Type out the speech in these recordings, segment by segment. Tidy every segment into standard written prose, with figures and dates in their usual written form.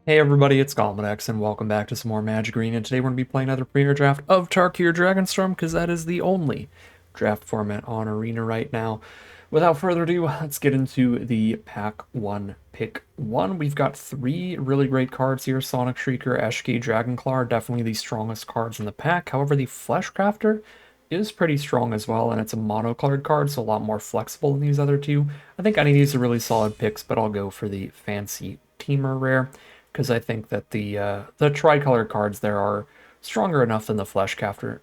Hey everybody, it's GoblinX, and welcome back to some more Magic Arena. Today we're going to be playing another premier draft of Tarkir Dragonstorm, because that is the only draft format on Arena right now. Without further ado, let's get into the Pack 1, Pick 1. We've got three really great cards here. Sonic Shrieker, Eshki, Dragonclaw are definitely the strongest cards in the pack. However, the Fleshcrafter is pretty strong as well, and it's a monocolored card, so a lot more flexible than these other two. I think any of these are really solid picks, but I'll go for the fancy Teamer rare because I think that the tricolor cards there are stronger enough than the Fleshcrafter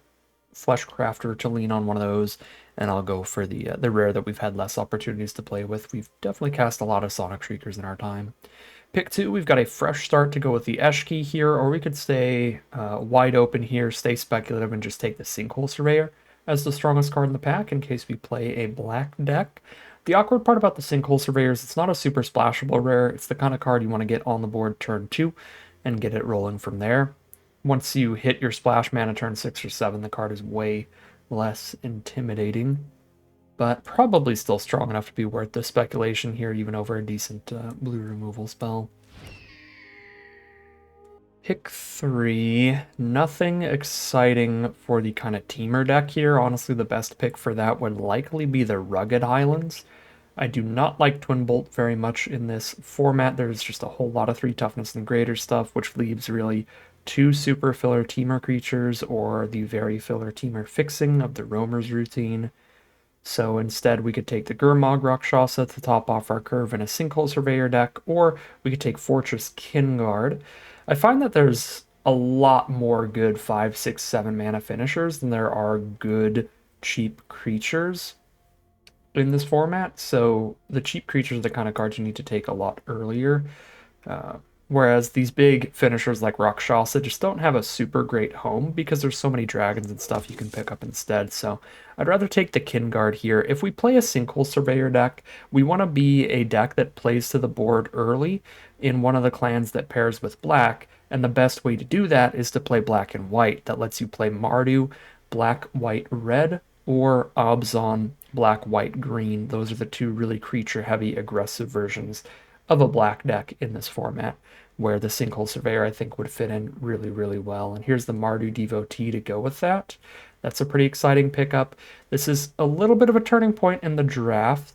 to lean on one of those, and I'll go for the rare that we've had less opportunities to play with. We've definitely cast a lot of Sonic Shriekers in our time. Pick 2, we've got a fresh start to go with the Eshki here, or we could stay wide open here, stay speculative, and just take the Sinkhole Surveyor as the strongest card in the pack in case we play a black deck. The awkward part about the Sinkhole Surveyor is it's not a super splashable rare. It's the kind of card you want to get on the board turn 2 and get it rolling from there. Once you hit your splash mana turn 6 or 7, the card is way less intimidating, but probably still strong enough to be worth the speculation here, even over a decent blue removal spell. Pick 3. Nothing exciting for the kind of teamer deck here. Honestly, the best pick for that would likely be the Rugged Highlands. I do not like Twin Bolt very much in this format. There's just a whole lot of 3 toughness and greater stuff, which leaves really 2 super filler teamer creatures or the very filler teamer fixing of the Roamer's routine. So instead, we could take the Gurmag Rakshasa to top off our curve in a Sinkhole Surveyor deck, or we could take Fortress Kinguard. I find that there's a lot more good 5, 6, 7 mana finishers than there are good cheap creatures in this format. So the cheap creatures are the kind of cards you need to take a lot earlier. Whereas these big finishers like Rakshasa just don't have a super great home because there's so many dragons and stuff you can pick up instead. So I'd rather take the Kinguard here. If we play a Sinkhole Surveyor deck, we want to be a deck that plays to the board early in one of the clans that pairs with black. And the best way to do that is to play black and white. That lets you play Mardu, black, white, red, or Abzan, black, white, green. Those are the two really creature-heavy, aggressive versions of a black deck in this format, where the Sinkhole Surveyor I think would fit in really, really well. And here's the Mardu Devotee to go with that. That's a pretty exciting pickup. This is a little bit of a turning point in the draft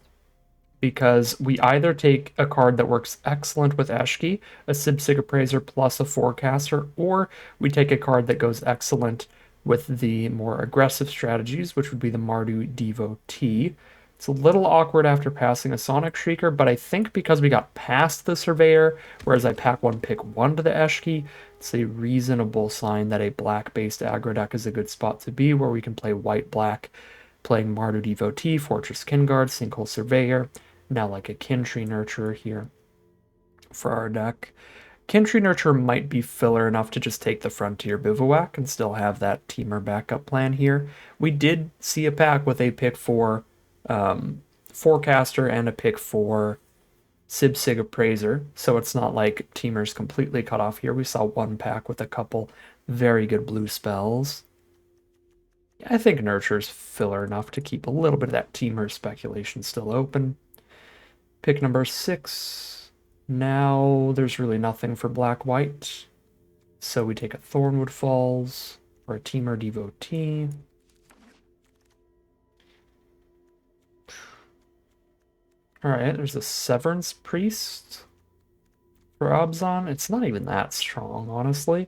because we either take a card that works excellent with Eshki, a Sibsig Appraiser plus a Forecaster, or we take a card that goes excellent with the more aggressive strategies, which would be the Mardu Devotee. It's a little awkward after passing a Sonic Shrieker, but I think because we got past the Surveyor, whereas I pack 1, pick 1 to the Eshki, it's a reasonable sign that a black-based aggro deck is a good spot to be, where we can play white-black, playing Mardu Devotee, Fortress Kinguard, Sinkhole Surveyor, now like a Kintree Nurturer here for our deck. Kintree Nurturer might be filler enough to just take the Frontier Bivouac and still have that teamer backup plan here. We did see a pack with a pick for Forecaster and a pick for Sibsig Appraiser, so it's not like teamers completely cut off here. We saw one pack with a couple very good blue spells. I think Nurture's filler enough to keep a little bit of that teamer speculation still open. Pick number 6. Now there's really nothing for black-white, so we take a Thornwood Falls or a Teamer Devotee. Alright, there's a Severance Priest for Abzan. It's not even that strong, honestly.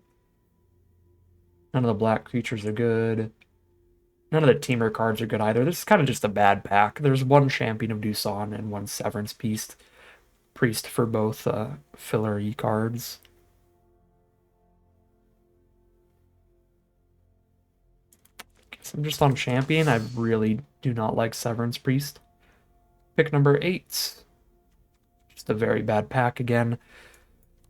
None of the black creatures are good. None of the teamer cards are good either. This is kind of just a bad pack. There's one Champion of Doosan and one Severance Priest for both filler E cards. Guess I'm just on Champion. I really do not like Severance Priest. Pick number 8. Just a very bad pack again.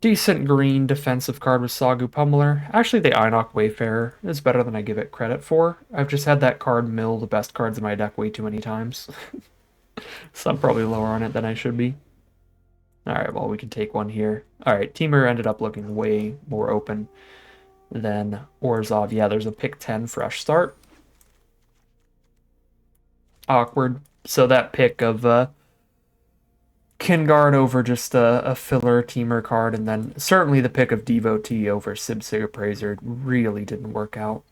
Decent green defensive card with Sagu Pummeler. Actually, the Einok Wayfarer is better than I give it credit for. I've just had that card mill the best cards in my deck way too many times. So I'm probably lower on it than I should be. Alright, well, we can take one here. Alright, Teamer ended up looking way more open than Orzhov. Yeah, there's a pick 10 fresh start. Awkward. So that pick of Kinguard over just a filler teamer card, and then certainly the pick of Devotee over Sib Appraiser really didn't work out.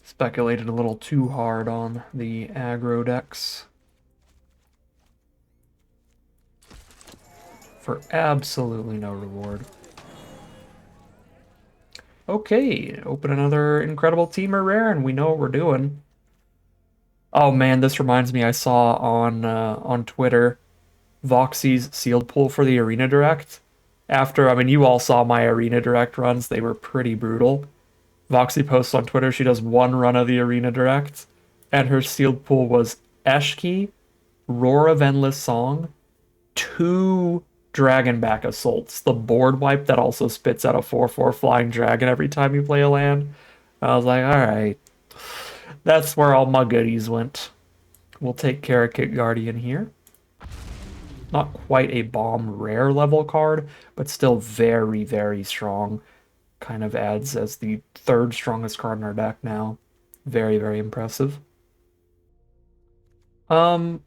Speculated a little too hard on the aggro decks. For absolutely no reward. Okay, open another incredible teamer rare, and we know what we're doing. Oh man, this reminds me. I saw on Twitter Voxy's sealed pull for the Arena Direct. After, I mean, you all saw my Arena Direct runs; they were pretty brutal. Voxy posts on Twitter she does one run of the Arena Direct, and her sealed pull was Eshki, Roar of Endless Song, 2 Dragonback Assaults, the board wipe that also spits out a 4/4 flying dragon every time you play a land. I was like, alright, that's where all my goodies went. We'll take Karakit Guardian here. Not quite a bomb rare level card, but still very, very strong. Kind of adds as the 3rd strongest card in our deck now. Very, very impressive. I'll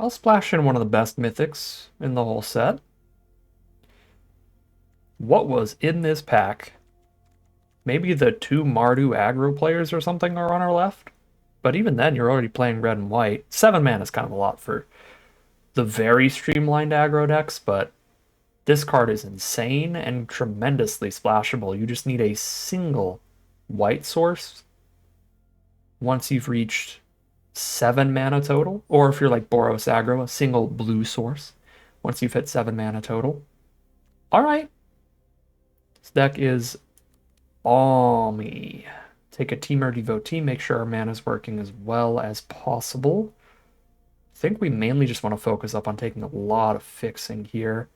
splash in one of the best mythics in the whole set. What was in this pack? Maybe the 2 Mardu aggro players or something are on our left? But even then, you're already playing red and white. 7 mana is kind of a lot for the very streamlined aggro decks, but this card is insane and tremendously splashable. You just need a single white source once you've reached 7 mana total, or if you're like Boros aggro, a single blue source once you've hit 7 mana total. Alright. This deck is balmy. Take a Teamer Devotee, make sure our mana is working as well as possible. I think we mainly just want to focus up on taking a lot of fixing here.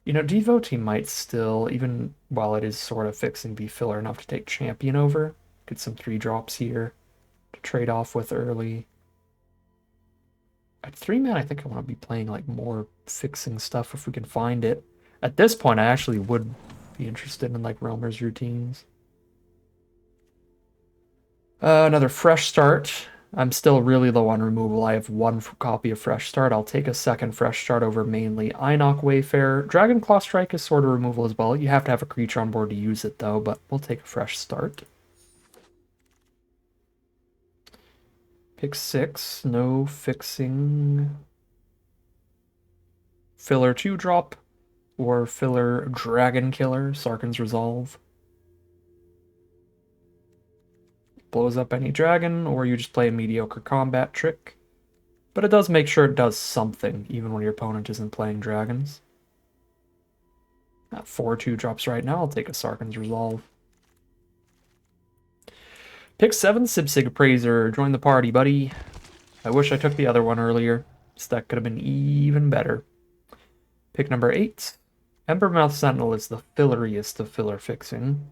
You know, Devotee might still, even while it is sort of fixing, be filler enough to take Champion over. Get some 3-drops here to trade off with early. At 3 mana, I think I want to be playing like more fixing stuff if we can find it. At this point, I actually would be interested in like Roamer's routines. Another Fresh Start. I'm still really low on removal. I have 1 copy of Fresh Start. I'll take a second Fresh Start over mainly Einok Wayfarer. Dragonclaw Strike is sort of removal as well. You have to have a creature on board to use it though, but we'll take a Fresh Start. Pick 6, no fixing. Filler 2-drop or filler Dragon Killer, Sarkhan's Resolve. Blows up any dragon, or you just play a mediocre combat trick. But it does make sure it does something, even when your opponent isn't playing dragons. That 4/2 drops right now, I'll take a Sarkhan's Resolve. Pick 7, Sib Appraiser, join the party, buddy. I wish I took the other one earlier. This deck could have been even better. Pick number 8, Embermouth Sentinel is the filleriest of filler fixing.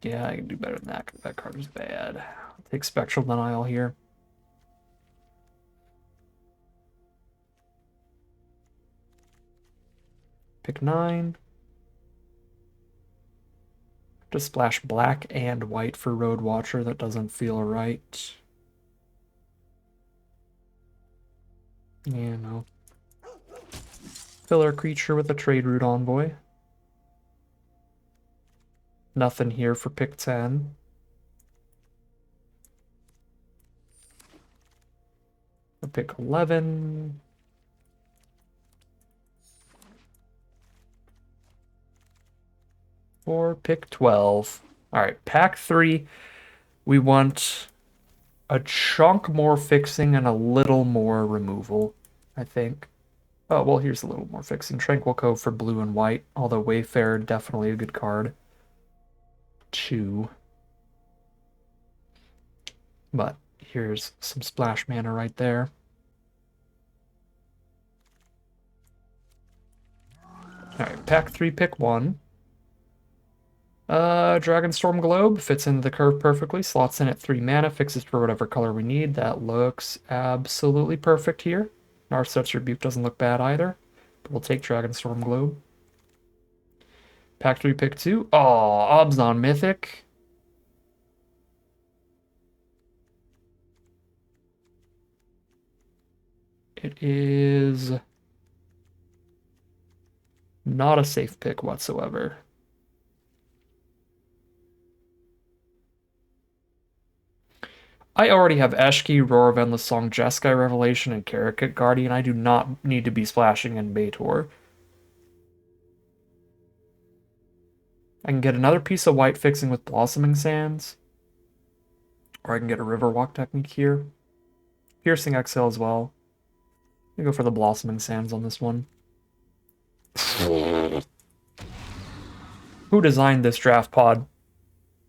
Yeah, I can do better than that because that card is bad. I'll take Spectral Denial here. Pick 9. To splash black and white for Road Watcher, that doesn't feel right. Yeah, no. Filler creature with a Trade Route Envoy. Nothing here for pick 10. For pick 11. Or pick 12. Alright, pack 3. We want a chunk more fixing and a little more removal, I think. Oh, well, here's a little more fixing. Tranquil Cove for blue and white, although Wayfarer, definitely a good card. 2. But here's some splash mana right there. Alright, pack 3, pick 1. Dragonstorm Globe fits into the curve perfectly, slots in at 3 mana, fixes for whatever color we need. That looks absolutely perfect here. Narset's Rebuke doesn't look bad either, but we'll take Dragonstorm Globe. Pack 3, pick 2. Oh, obs on Mythic. It is not a safe pick whatsoever. I already have Eshki, Roar of Endless Song, Jeskai Revelation, and Karakit Guardian. I do not need to be splashing in Baitor. I can get another piece of white fixing with Blossoming Sands. Or I can get a Riverwalk technique here. Piercing Exhale as well. I'm gonna go for the Blossoming Sands on this one. Who designed this draft pod?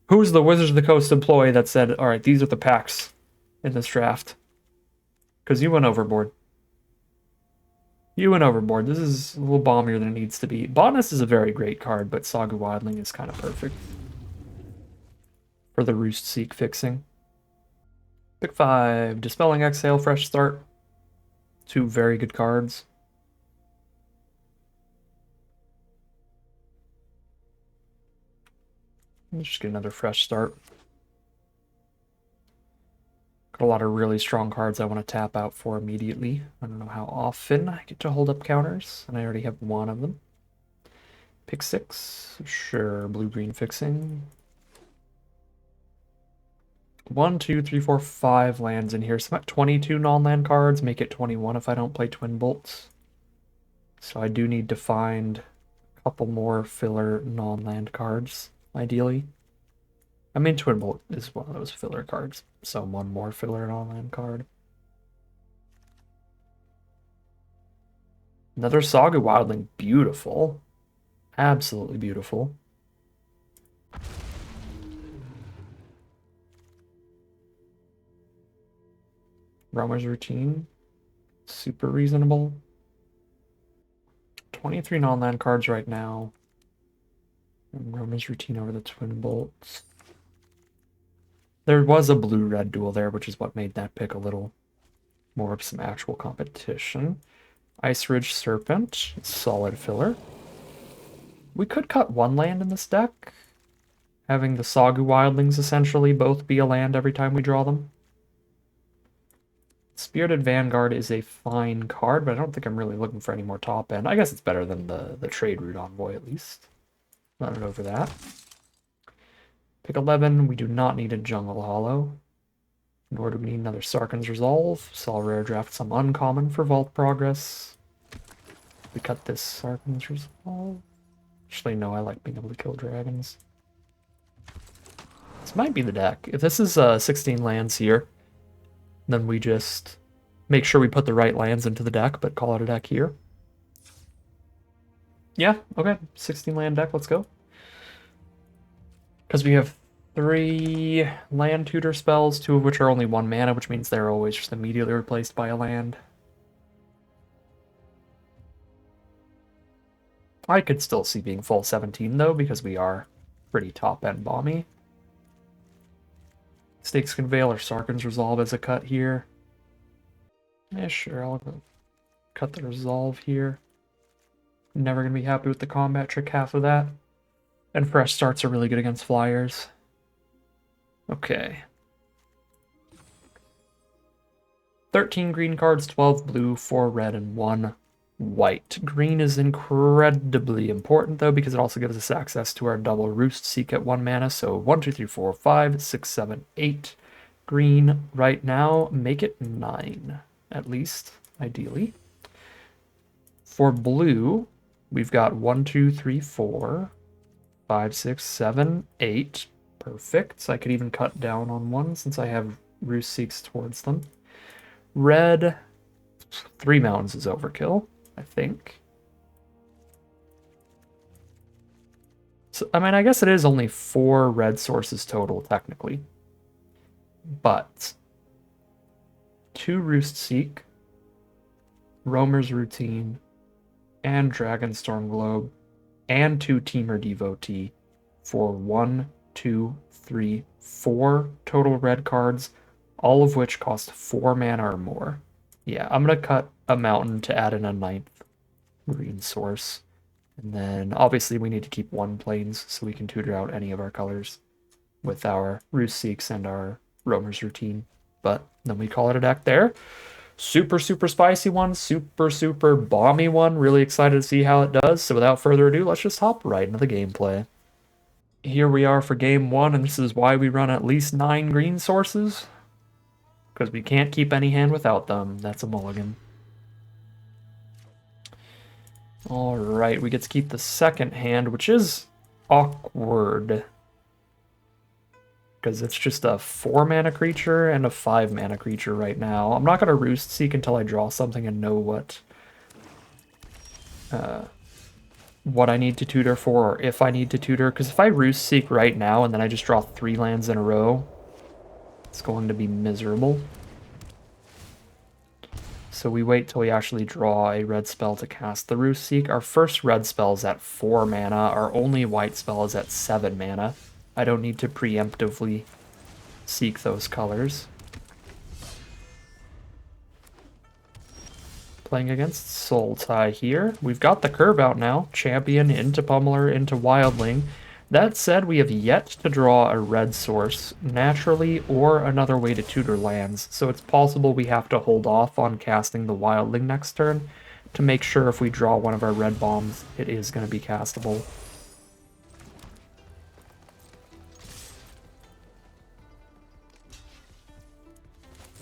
Who's the Wizards of the Coast employee that said, all right, these are the packs in this draft? Because you went overboard. You went overboard. This is a little bombier than it needs to be. Botanist is a very great card, but Saga Wildling is kind of perfect for the Roost Seek fixing. Pick 5, Dispelling Exhale, Fresh Start. 2 very good cards. Let's just get another Fresh Start. Got a lot of really strong cards I want to tap out for immediately. I don't know how often I get to hold up counters, and I already have one of them. Pick 6. Sure, blue-green fixing. 1, 2, 3, 4, 5 lands in here. So I'm at 22 non-land cards. Make it 21 if I don't play Twin Bolts. So I do need to find a couple more filler non-land cards, ideally. I mean, Twin Bolt is one of those filler cards. So one more filler non-land card. Another Saga Wildling. Beautiful. Absolutely beautiful. Roamer's Routine. Super reasonable. 23 non-land cards right now. And Roamer's Routine over the Twin Bolts. There was a blue-red duel there, which is what made that pick a little more of some actual competition. Ice Ridge Serpent. Solid filler. We could cut one land in this deck, having the Sagu Wildlings essentially both be a land every time we draw them. Spirited Vanguard is a fine card, but I don't think I'm really looking for any more top end. I guess it's better than the Trade Route Envoy at least. Not over that. Pick 11, we do not need a Jungle Hollow. Nor do we need another Sarkhan's Resolve. So I'll rare draft some uncommon for Vault Progress. We cut this Sarkhan's Resolve. Actually, no, I like being able to kill dragons. This might be the deck. If this is 16 lands here, then we just make sure we put the right lands into the deck, but call it a deck here. Yeah, okay. 16 land deck, let's go. Because we have 3 land tutor spells, 2 of which are only 1 mana, which means they're always just immediately replaced by a land. I could still see being full 17 though, because we are pretty top-end bomby. Stakes Conveil or Sarkhan's Resolve as a cut here. Yeah, sure, I'll cut the Resolve here. Never gonna be happy with the combat trick half of that. And Fresh Starts are really good against flyers. Okay. 13 green cards, 12 blue, 4 red, and 1 white. Green is incredibly important, though, because it also gives us access to our double Roost Seek at 1 mana. So 1, 2, 3, 4, 5, 6, 7, 8 green right now. Make it 9, at least, ideally. For blue, we've got 1, 2, 3, 4, 5, 6, 7, 8. Perfect. So I could even cut down on 1 since I have Roost Seeks towards them. Red, 3 mountains is overkill, I think. So, I mean, I guess it is only 4 red sources total, technically. But 2 Roost Seek, Roamer's Routine, and Dragonstorm Globe, and 2 Teamer Devotee for 1, 2, 3, 4 total red cards, all of which cost 4 mana or more. Yeah, I'm going to cut a mountain to add in a 9th green source. And then obviously we need to keep one planes so we can tutor out any of our colors with our Roost Seeks and our Roamer's Routine. But then we call it a deck there. Super, super spicy one, super, super bomby one. Really excited to see how it does. So without further ado, let's just hop right into the gameplay. Here we are for game one, and this is why we run at least 9 green sources. Because we can't keep any hand without them. That's a mulligan. Alright, we get to keep the second hand, which is awkward. Because it's just a 4 mana creature and a 5 mana creature right now. I'm not going to Roost Seek until I draw something and know what I need to tutor for, or if I need to tutor. Because if I Roost Seek right now and then I just draw 3 lands in a row, it's going to be miserable. So we wait till we actually draw a red spell to cast the Roost Seek. Our first red spell is at 4 mana. Our only white spell is at 7 mana. I don't need to preemptively seek those colors. Playing against Sultai here. We've got the curve out now. Champion into Pummeler into Wildling. That said, we have yet to draw a red source naturally or another way to tutor lands, so it's possible we have to hold off on casting the Wildling next turn to make sure if we draw one of our red bombs, it is going to be castable.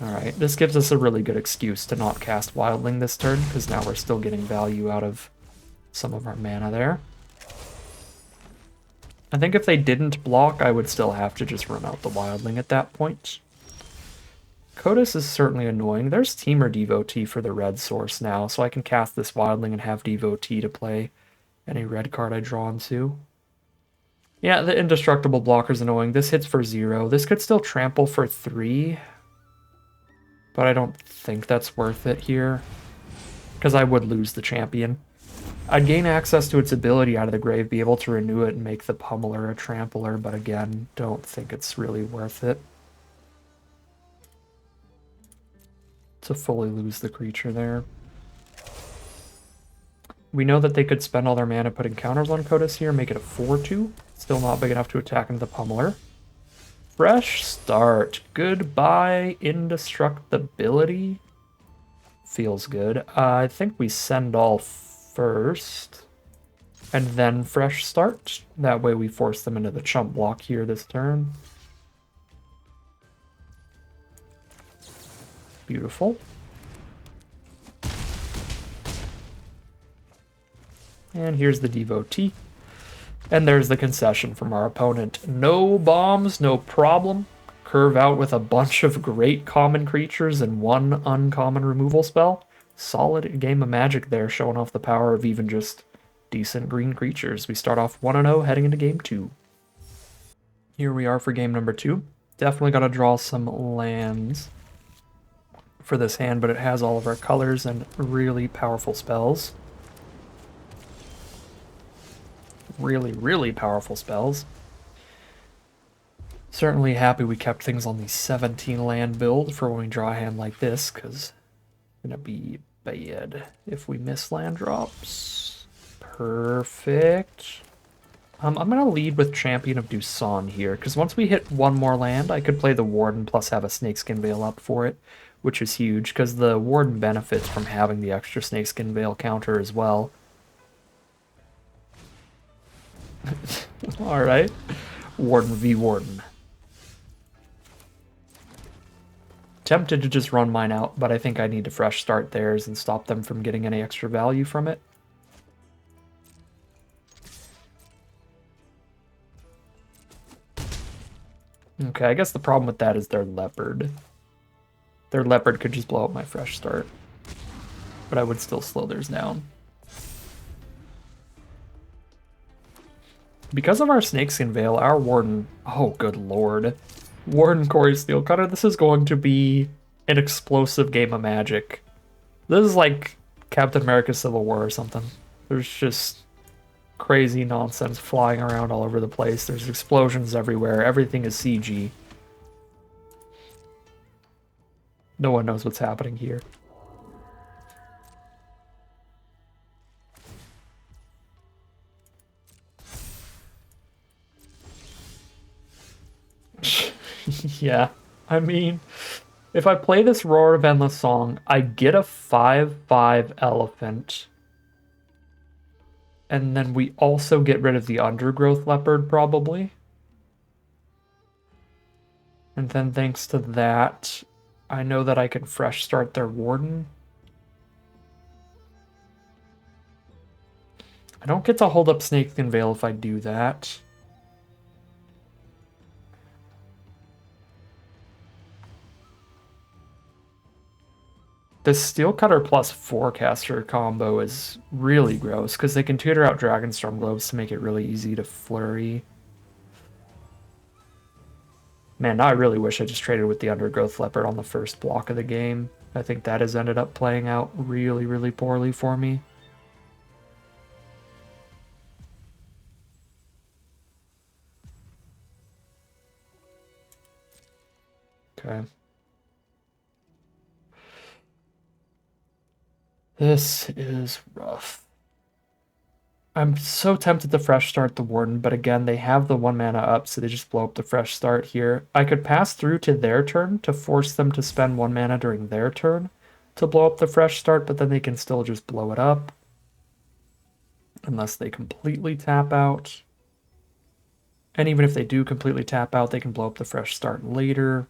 Alright, this gives us a really good excuse to not cast Wildling this turn, because now we're still getting value out of some of our mana there. I think if they didn't block, I would still have to just run out the Wildling at that point. Kodos is certainly annoying. There's Teamer Devotee for the red source now, so I can cast this Wildling and have Devotee to play any red card I draw into. Yeah, the Indestructible blocker's annoying. This hits for 0. This could still trample for 3. But I don't think that's worth it here, because I would lose the champion. I'd gain access to its ability out of the grave, be able to renew it and make the Pummeler a trampler, but again, don't think it's really worth it to fully lose the creature there. We know that they could spend all their mana putting counters on Kodos here, make it a 4-2. Still not big enough to attack into the Pummeler. Fresh start. Goodbye, indestructibility. Feels good. I think we send all first. And then fresh start. That way we force them into the chump block here this turn. Beautiful. And here's the Devotee. And there's the concession from our opponent. No bombs, no problem. Curve out with a bunch of great common creatures and one uncommon removal spell. Solid game of Magic there, showing off the power of even just decent green creatures. We start off 1-0 heading into game 2. Here we are for game number 2. Definitely got to draw some lands for this hand, but it has all of our colors and really powerful spells. Really, really powerful spells. Certainly happy we kept things on the 17 land build for when we draw a hand like this, because it's gonna be bad if we miss land drops. Perfect. I'm gonna lead with Champion of Doosan here, because once we hit one more land, I could play the Warden plus have a Snakeskin Veil up for it, which is huge, because the Warden benefits from having the extra Snakeskin Veil counter as well. Alright. Warden v Warden. Tempted to just run mine out, but I think I need to fresh start theirs and stop them from getting any extra value from it. Okay, I guess the problem with that is their Leopard. Their Leopard could just blow up my fresh start, but I would still slow theirs down. Because of our Snakeskin Veil, our Warden... Oh, good lord. Warden Corey Steelcutter, this is going to be an explosive game of Magic. This is like Captain America Civil War or something. There's just crazy nonsense flying around all over the place. There's explosions everywhere. Everything is CG. No one knows what's happening here. Yeah, I mean, if I play this Roar of Endless Song, I get a 5/5 elephant. And then we also get rid of the Undergrowth Leopard, probably. And then thanks to that, I know that I can fresh start their Warden. I don't get to hold up Snakeskin Veil if I do that. This Steel Cutter plus Forecaster combo is really gross because they can tutor out Dragonstorm Globes to make it really easy to flurry. Man, now I really wish I just traded with the Undergrowth Leopard on the first block of the game. I think that has ended up playing out really, really poorly for me. Okay. This is rough. I'm so tempted to fresh start the Warden, but again, they have the 1 mana up, so they just blow up the fresh start here. I could pass through to their turn to force them to spend 1 mana during their turn to blow up the fresh start, but then they can still just blow it up. Unless they completely tap out. And even if they do completely tap out, they can blow up the fresh start later.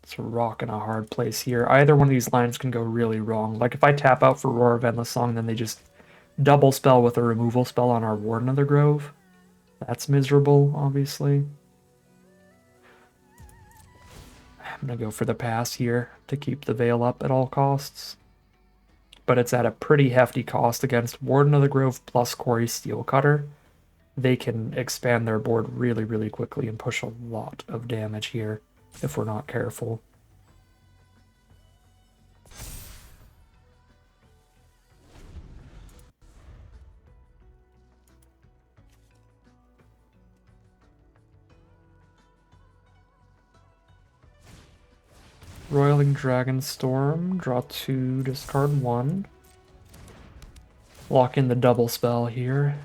It's a rock in a hard place here. Either one of these lines can go really wrong. Like if I tap out for Roar of Endless Song, then they just double spell with a removal spell on our Warden of the Grove. That's miserable, obviously. I'm going to go for the pass here to keep the Veil up at all costs. But it's at a pretty hefty cost against Warden of the Grove plus Quarry Steel Cutter. They can expand their board really, really quickly and push a lot of damage here if we're not careful. Roiling Dragonstorm, draw 2, discard 1. Lock in the double spell here.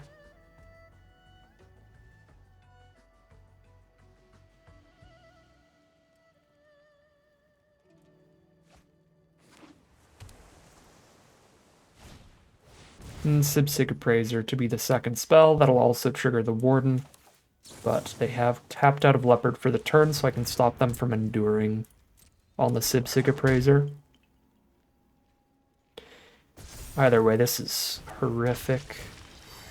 And Sibsig Appraiser to be the second spell. That'll also trigger the Warden. But they have tapped out of Leopard for the turn, so I can stop them from enduring on the Sibsig Appraiser. Either way, this is horrific.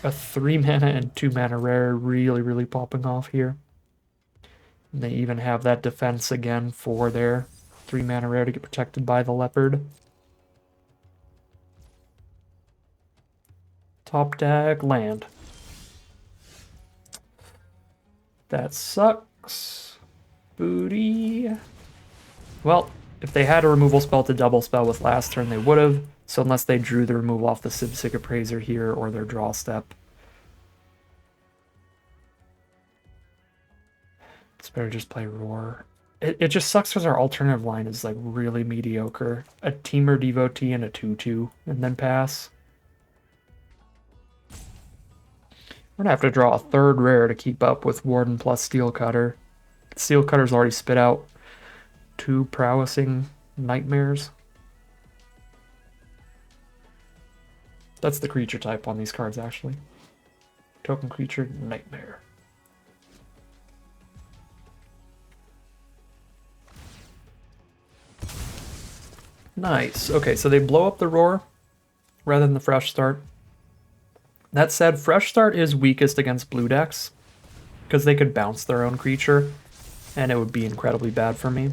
A 3 mana and 2 mana rare really, really popping off here. And they even have that defense again for their 3 mana rare to get protected by the Leopard. Top deck, land. That sucks. Booty. Well, if they had a removal spell to double spell with last turn, they would have. So unless they drew the removal off the Sibsig Appraiser here or their draw step, it's better just play Roar. It just sucks because our alternative line is like really mediocre. A Teamer Devotee and a 2/2, and then pass. We're gonna have to draw a third rare to keep up with Warden plus Steel Cutter. Steel Cutter's already spit out 2 prowessing nightmares. That's the creature type on these cards, actually. Token creature, nightmare. Nice. Okay, so they blow up the Roar rather than the Fresh Start. That said, Fresh Start is weakest against blue decks because they could bounce their own creature and it would be incredibly bad for me.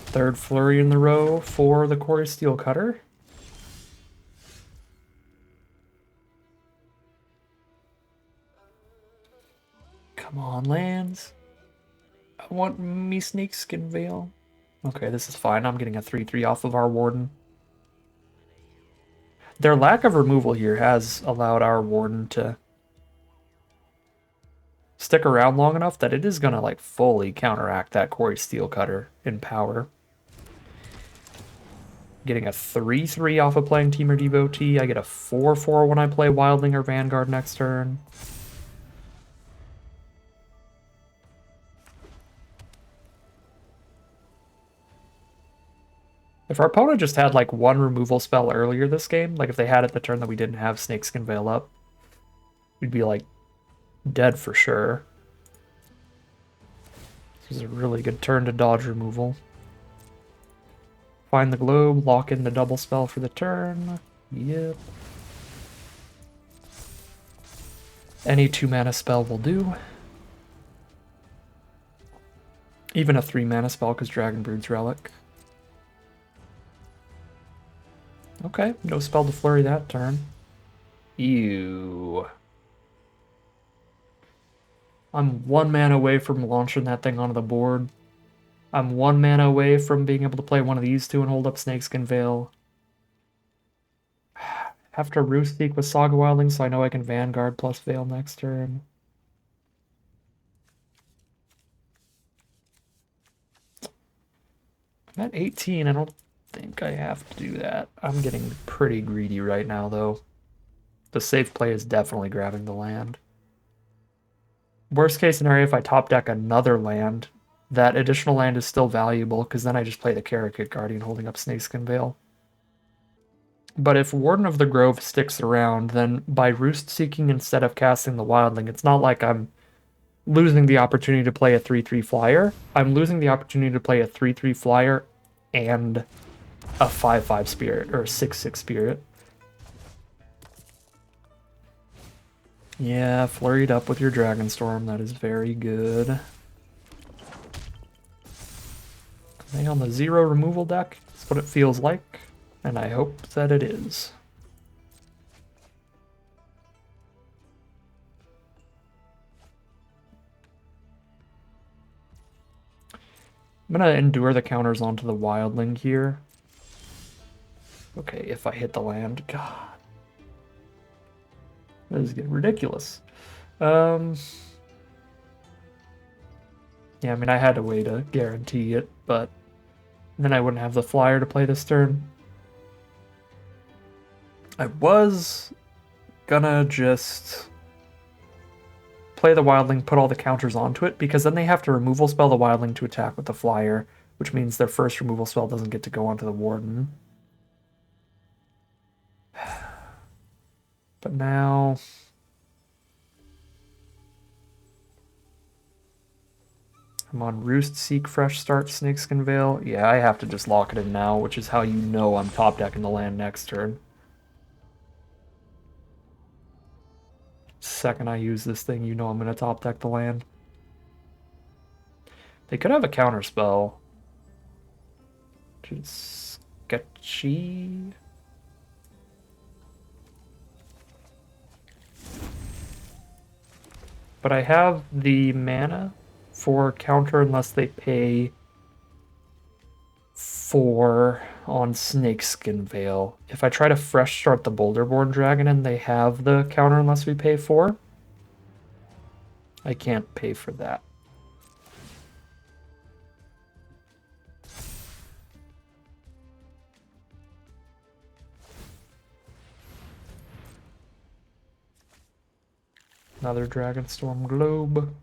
Third flurry in the row for the Quarry Steel Cutter. Come on, lands. I want me Snakeskin Veil. Okay, this is fine. I'm getting a 3/3 off of our Warden. Their lack of removal here has allowed our Warden to stick around long enough that it is going to like fully counteract that Quarry Steel Cutter in power. Getting a 3/3 off of playing Teamer Devotee. I get a 4/4 when I play Wildling or Vanguard next turn. If our opponent just had like one removal spell earlier this game, like if they had it the turn that we didn't have Snakeskin Veil up, we'd be like dead for sure. This is a really good turn to dodge removal. Find the globe, lock in the double spell for the turn. Yep. Any 2-mana spell will do. Even a 3-mana spell because Dragonbrood's Relic. Okay, no spell to flurry that turn. Ew. I'm 1 mana away from launching that thing onto the board. I'm 1 mana away from being able to play one of these two and hold up Snakeskin Veil. Have to Roost Seek with Saga Wildling so I know I can Vanguard plus Veil next turn. I'm at 18, I don't think I have to do that. I'm getting pretty greedy right now, though. The safe play is definitely grabbing the land. Worst case scenario, if I top deck another land, that additional land is still valuable, because then I just play the Karakit Guardian holding up Snakeskin Veil. But if Warden of the Grove sticks around, then by Roost Seeking instead of casting the Wildling, it's not like I'm losing the opportunity to play a 3/3 flyer. I'm losing the opportunity to play a 3/3 flyer and a 5/5 spirit, or a 6/6 spirit. Yeah, flurried up with your Dragonstorm. That is very good. Play on the 0 removal deck. That's what it feels like, and I hope that it is. I'm gonna endure the counters onto the Wildling here. Okay, if I hit the land. God. This is getting ridiculous. Yeah, I mean, I had a way to guarantee it, but then I wouldn't have the flyer to play this turn. I was gonna just play the Wildling, put all the counters onto it, because then they have to removal spell the Wildling to attack with the flyer, which means their first removal spell doesn't get to go onto the Warden. But now... I'm on Roost, Seek, Fresh Start, Snakeskin Veil. Yeah, I have to just lock it in now, which is how you know I'm top decking the land next turn. Second I use this thing, you know I'm going to top deck the land. They could have a counter spell. Which is sketchy. But I have the mana for counter unless they pay 4 on Snakeskin Veil. If I try to fresh start the Boulderborn Dragon and they have the counter unless we pay 4, I can't pay for that. Another Dragonstorm Globe.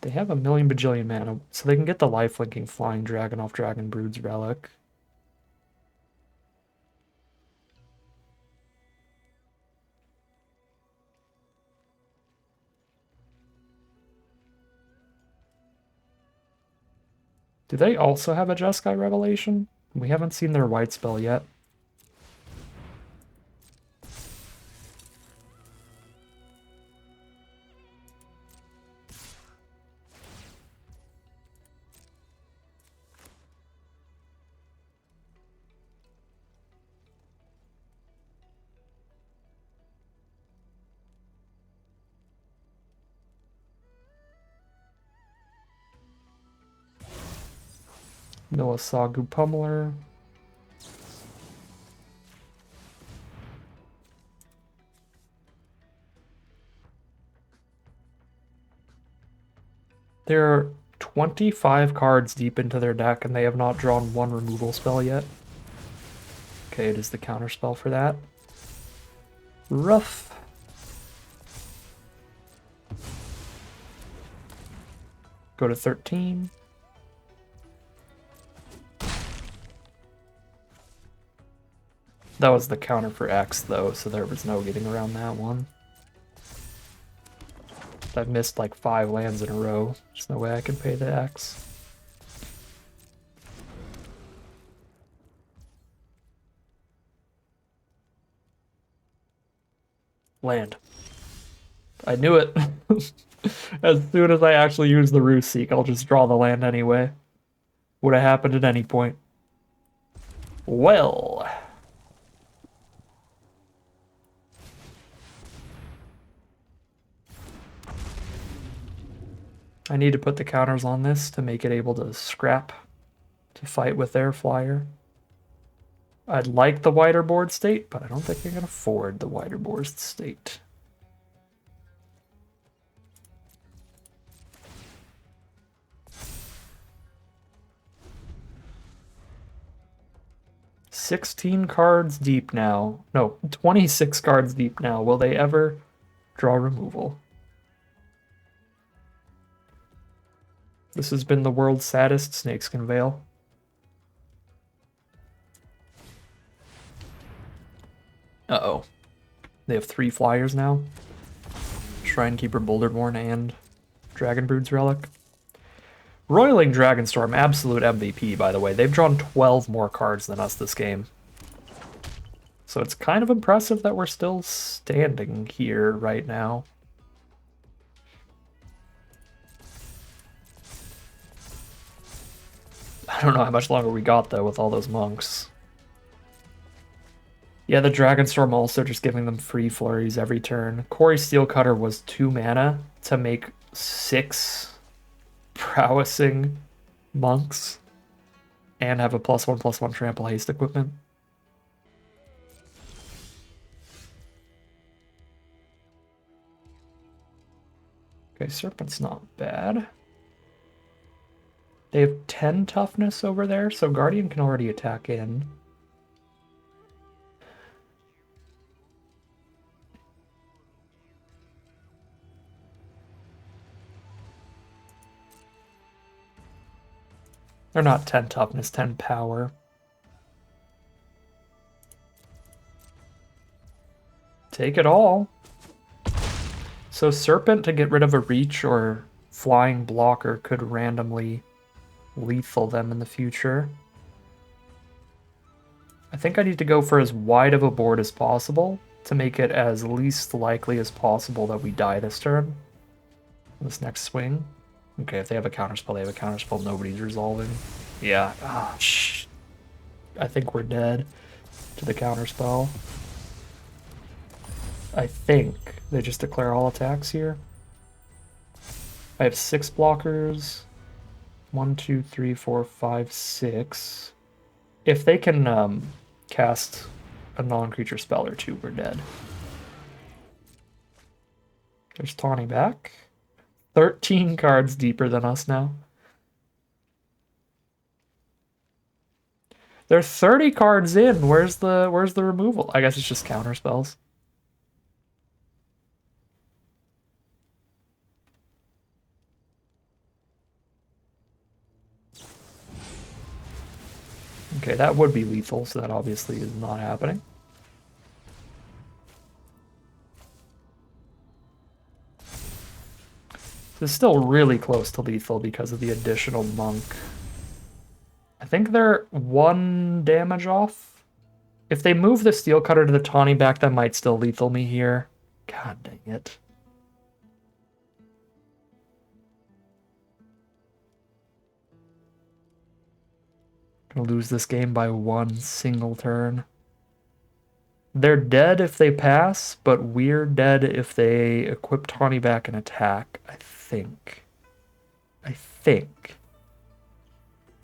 They have a million bajillion mana, so they can get the lifelinking Flying Dragon off Dragonbrood's Relic. Do they also have a Jeskai Revelation? We haven't seen their white spell yet. Millisagu Pummeler. They're 25 cards deep into their deck, and they have not drawn one removal spell yet. Okay, it is the counter spell for that. Rough. Go to 13. That was the counter for X, though, so there was no getting around that one. I've missed like 5 lands in a row. There's no way I can pay the X. Land. I knew it. As soon as I actually use the Roost Seek, I'll just draw the land anyway. Would have happened at any point. Well. I need to put the counters on this to make it able to scrap to fight with their flyer. I'd like the wider board state, but I don't think I can afford the wider board state. $16 cards deep now. No, 26 cards deep now. Will they ever draw removal? This has been the world's saddest snakeskin veil. Uh-oh. They have 3 flyers now. Shrinekeeper, Boulderborn, and Dragonbrood's Relic. Roiling Dragonstorm, absolute MVP, by the way. They've drawn 12 more cards than us this game. So it's kind of impressive that we're still standing here right now. I don't know how much longer we got, though, with all those monks. Yeah, the Dragonstorm also just giving them free flurries every turn. Quarry Steelcutter was 2 mana to make 6 prowessing monks and have a +1/+1 trample haste equipment. Okay, Serpent's not bad. They have 10 toughness over there, so Guardian can already attack in. They're not 10 toughness, 10 power. Take it all. So Serpent, to get rid of a reach or flying blocker, could randomly lethal them in the future. I think I need to go for as wide of a board as possible to make it as least likely as possible that we die this turn. This next swing. Okay, if they have a counterspell, they have a counterspell. Nobody's resolving. Yeah. Ah, shh. I think we're dead to the counterspell. I think they just declare all attacks here. I have 6 blockers. 1, 2, 3, 4, 5, 6. If they can cast a non-creature spell or 2, we're dead. There's Tawny back. 13 cards deeper than us now. They're 30 cards in. Where's the removal? I guess it's just counter spells. Okay, that would be lethal, so that obviously is not happening. This is still really close to lethal because of the additional monk. I think they're 1 damage off. If they move the Steel Cutter to the Tawny back, that might still lethal me here. God dang it. Gonna lose this game by 1 single turn. They're dead if they pass, but we're dead if they equip Tawny back and attack, I think.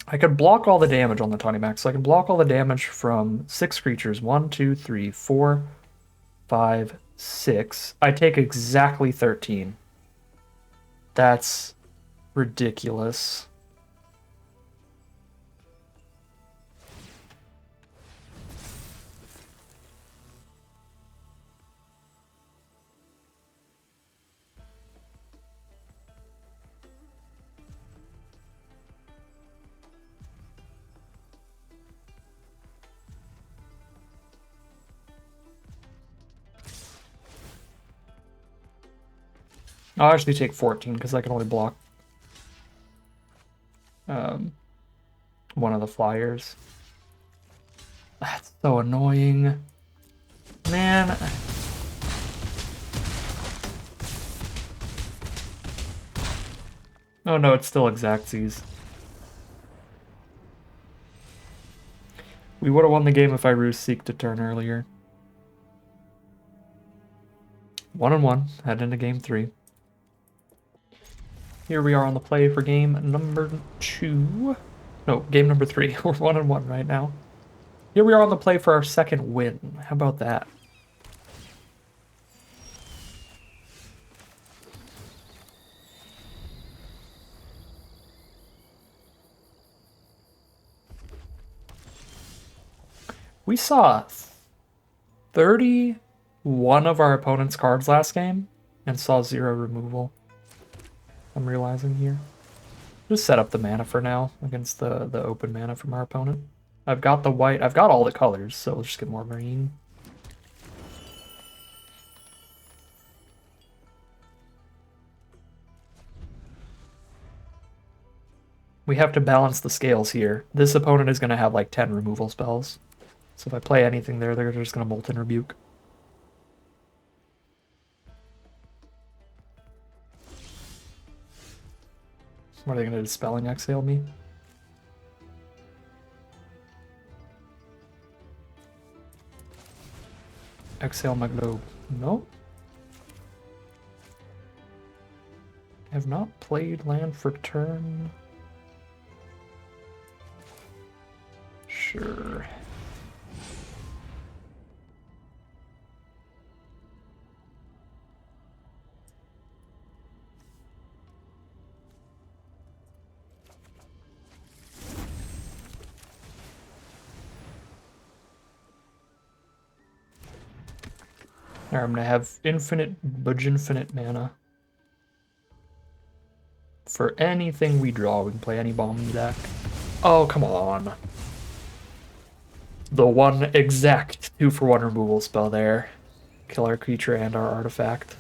I could block all the damage on the Tawny back, so I can block all the damage from 6 creatures. 1, 2, 3, 4, 5, 6. I take exactly 13. That's ridiculous. I'll actually take 14 because I can only block one of the flyers. That's so annoying. Man. Oh no, it's still Exactsies. We would have won the game if I ruse Seek to turn earlier. 1-1, head into game 3. Here we are on the play for game number 2. No, game number 3. We're 1-1 right now. Here we are on the play for our second win. How about that? We saw 31 of our opponent's cards last game and saw 0 removal. I'm realizing here. Just set up the mana for now against the open mana from our opponent. I've got the white. I've got all the colors, so we'll just get more green. We have to balance the scales here. This opponent is going to have like 10 removal spells. So if I play anything there, they're just going to Molten Rebuke. What are they going to do? Dispelling Exhale me? Exhale my globe. No. I have not played land for turn. Sure. There, I'm gonna have infinite mana. For anything we draw, we can play any bomb in the deck. Oh, come on. The one exact 2-for-1 removal spell there. Kill our creature and our artifact.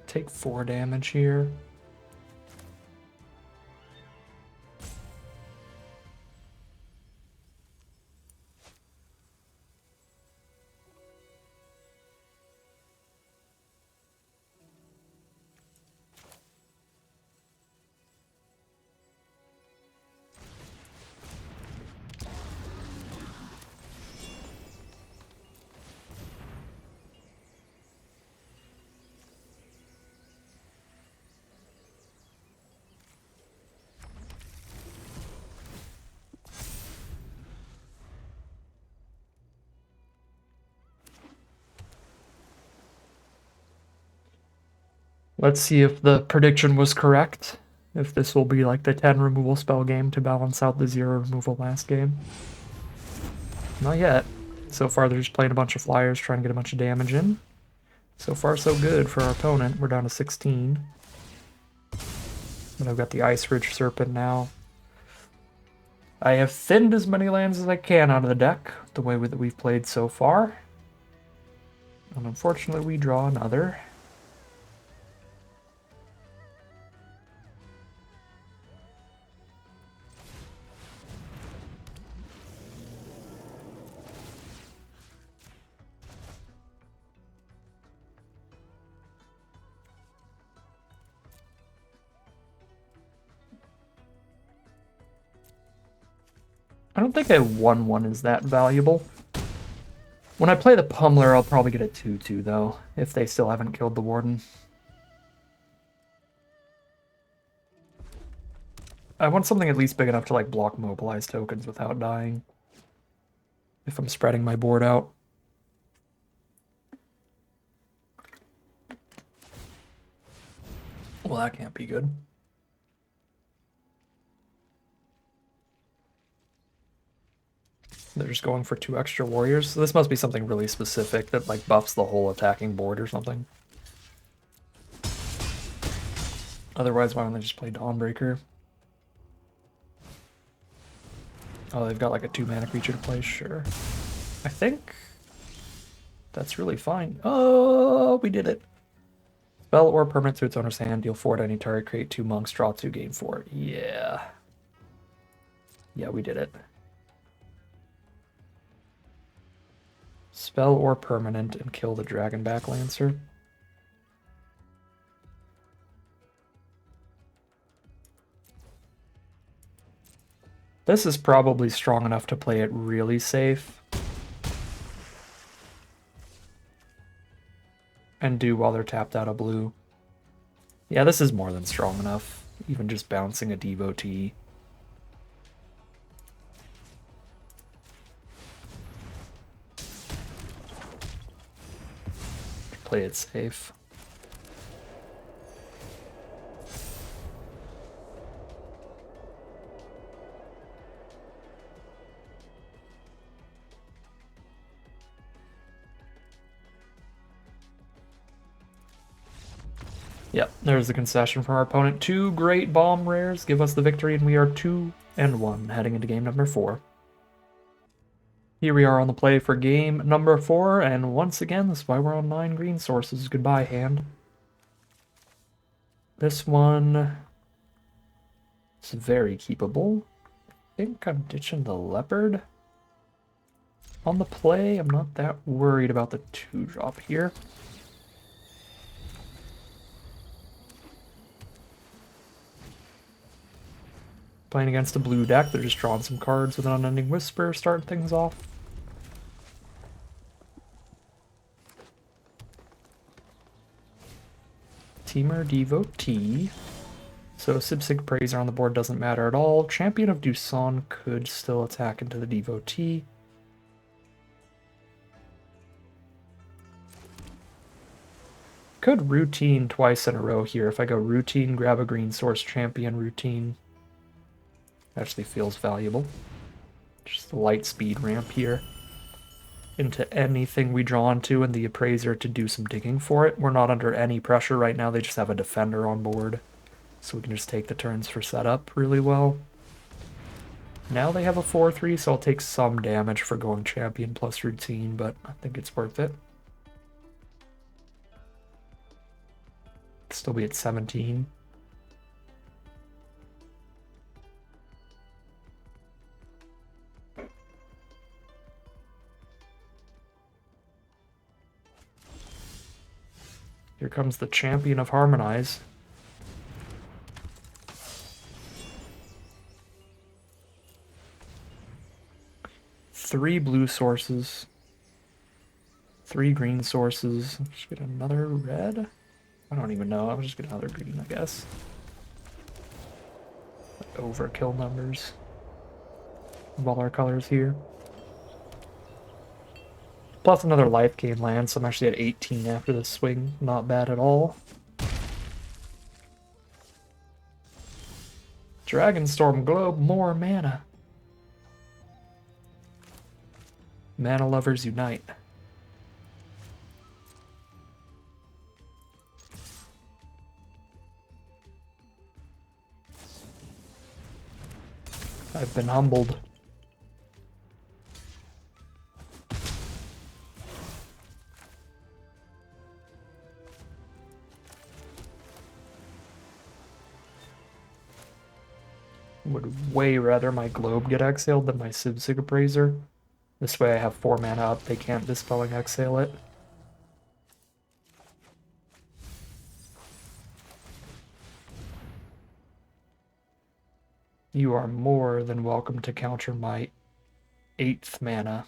Take 4 damage here. Let's see if the prediction was correct. If this will be like the 10 removal spell game to balance out the 0 removal last game. Not yet. So far they're just playing a bunch of flyers, trying to get a bunch of damage in. So far so good for our opponent. We're down to 16. And I've got the Ice Ridge Serpent now. I have thinned as many lands as I can out of the deck, the way that we've played so far. And unfortunately we draw another. I don't think a 1/1 is that valuable. When I play the Pummeler, I'll probably get a 2/2 though, if they still haven't killed the Warden. I want something at least big enough to like block mobilize tokens without dying. If I'm spreading my board out. Well, that can't be good. They're just going for 2 extra warriors. So this must be something really specific that like buffs the whole attacking board or something. Otherwise, why don't they just play Dawnbreaker? Oh, they've got like a 2-mana creature to play, sure. I think that's really fine. Oh, we did it. Spell or permanent to its owner's hand, deal 4 to any target, create 2 monks, draw 2, gain 4. Yeah. Yeah, we did it. Spell or permanent and kill the Dragonback Lancer. This is probably strong enough to play it really safe. And do while they're tapped out of blue. Yeah, this is more than strong enough. Even just bouncing a Devotee. Play it safe. Yep, there's the concession from our opponent. 2 great bomb rares give us the victory, and we are 2-1 heading into game number 4. Here we are on the play for game number 4, and once again, this is why we're on 9 green sources. Goodbye, hand. This one is very keepable. I think I'm ditching the leopard. On the play, I'm not that worried about the 2-drop here. Playing against a blue deck, they're just drawing some cards with an Unending Whisper, starting things off. Teamer Devotee. So Sibsig Praiser on the board doesn't matter at all. Champion of Doosan could still attack into the Devotee. Could routine twice in a row here. If I go routine, grab a green source, champion, routine. Actually feels valuable. Just a light speed ramp here into anything we draw onto, and the appraiser to do some digging for it. We're not under any pressure right now. They just have a defender on board, so we can just take the turns for setup really well. Now they have a 4/3, so I'll take some damage for going champion plus routine, but I think it's worth it. Still be at 17. Here comes the champion of Harmonize. Three blue sources. 3 green sources. Just get another red? I don't even know. I'll just get another green, I guess. Overkill numbers of all our colors here. Plus another life gain land, so I'm actually at 18 after this swing. Not bad at all. Dragonstorm Globe, more mana. Mana lovers unite. I've been humbled. Would way rather my Globe get exhaled than my Sibsig Appraiser. This way I have 4 mana up, they can't Dispelling Exhale it. You are more than welcome to counter my 8th mana.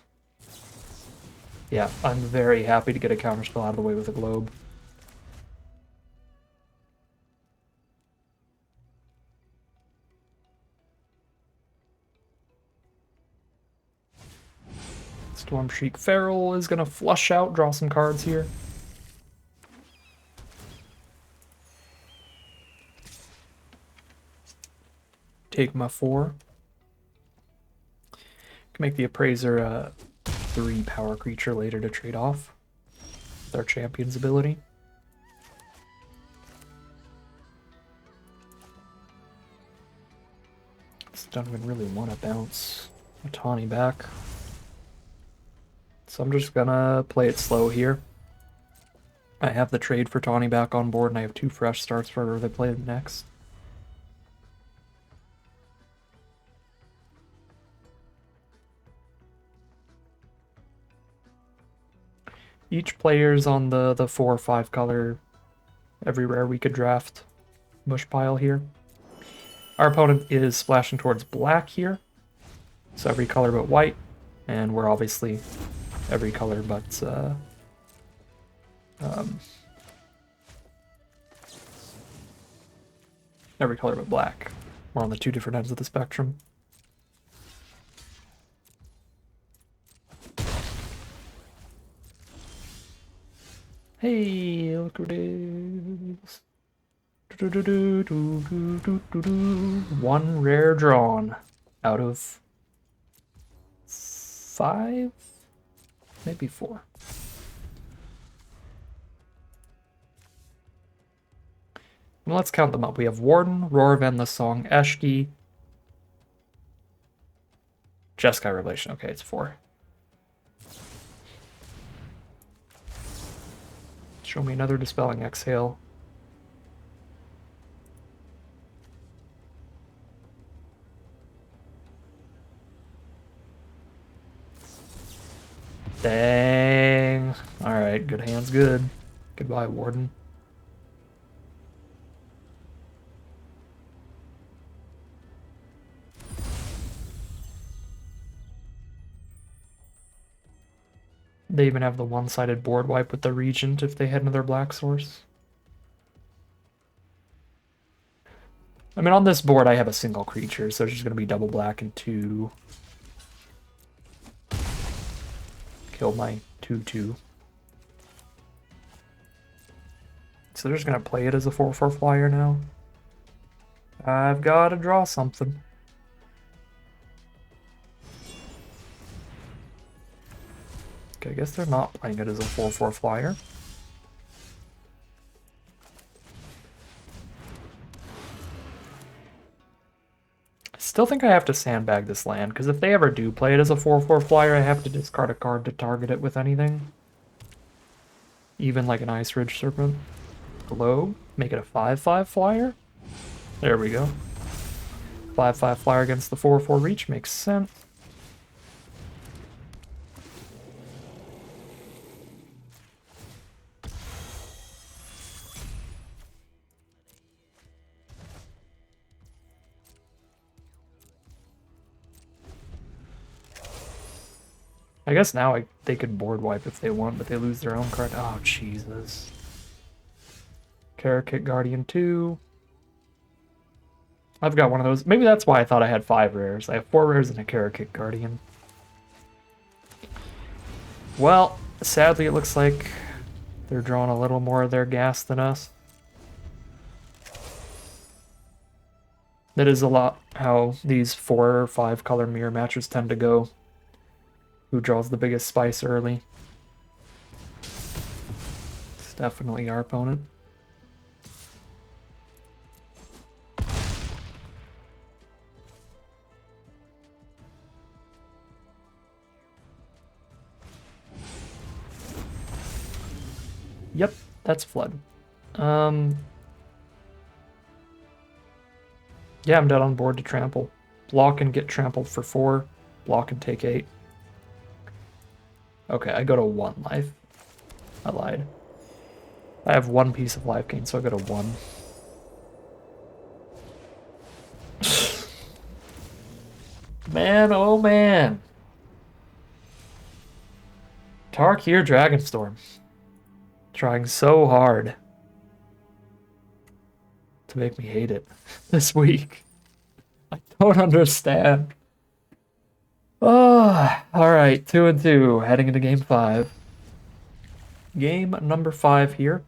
Yeah, I'm very happy to get a counterspell out of the way with a globe. Stormshriek Feral is gonna flush out, draw some cards here. Take my 4. Can make the Appraiser a 3 power creature later to trade off with our champion's ability. This don't even really want to bounce a Tawny back. So I'm just gonna play it slow here. I have the trade for Tawny back on board, and I have 2 fresh starts for whoever they play next. Each player's on the 4 or 5 color every rare we could draft bush pile here. Our opponent is splashing towards black here, so every color but white, and we're obviously every color but every color but black. We're on the 2 different ends of the spectrum. Hey, look what it is. 1 rare drawn out of 5? Maybe 4. And let's count them up. We have Warden, Roar of Endless Song, Eshki, Jeskai Revelation. Okay, it's 4. Show me another Dispelling Exhale. Dang. Alright, good hand's good. Goodbye, Warden. They even have the one-sided board wipe with the Regent if they had another black source. I mean, on this board I have a single creature, so it's just going to be double black and 2. Kill my 2/2. So they're just going to play it as a 4/4 flyer now. I've got to draw something. Okay, I guess they're not playing it as a 4/4 flyer. I still think I have to sandbag this land, because if they ever do play it as a 4/4 flyer, I have to discard a card to target it with anything. Even like an Ice Ridge Serpent. Globe, make it a 5/5 flyer. There we go. 5/5 flyer against the 4/4 reach makes sense. I guess now they could board wipe if they want, but they lose their own card. Oh, Jesus. Karakit Guardian 2. I've got one of those. Maybe that's why I thought I had 5 rares. I have 4 rares and a Karakit Guardian. Well, sadly it looks like they're drawing a little more of their gas than us. That is a lot how these 4 or 5 color mirror matches tend to go. Who draws the biggest spice early? It's definitely our opponent. Yep, that's Flood. Yeah, I'm dead on board to trample. Block and get trampled for 4. Block and take 8. Okay, I go to 1 life. I lied. I have 1 piece of life gain, so I go to 1. Man, oh man. Tarkir Dragonstorm. Trying so hard to make me hate it this week. I don't understand. Oh, alright, 2-2, heading into game 5. Game number 5 here.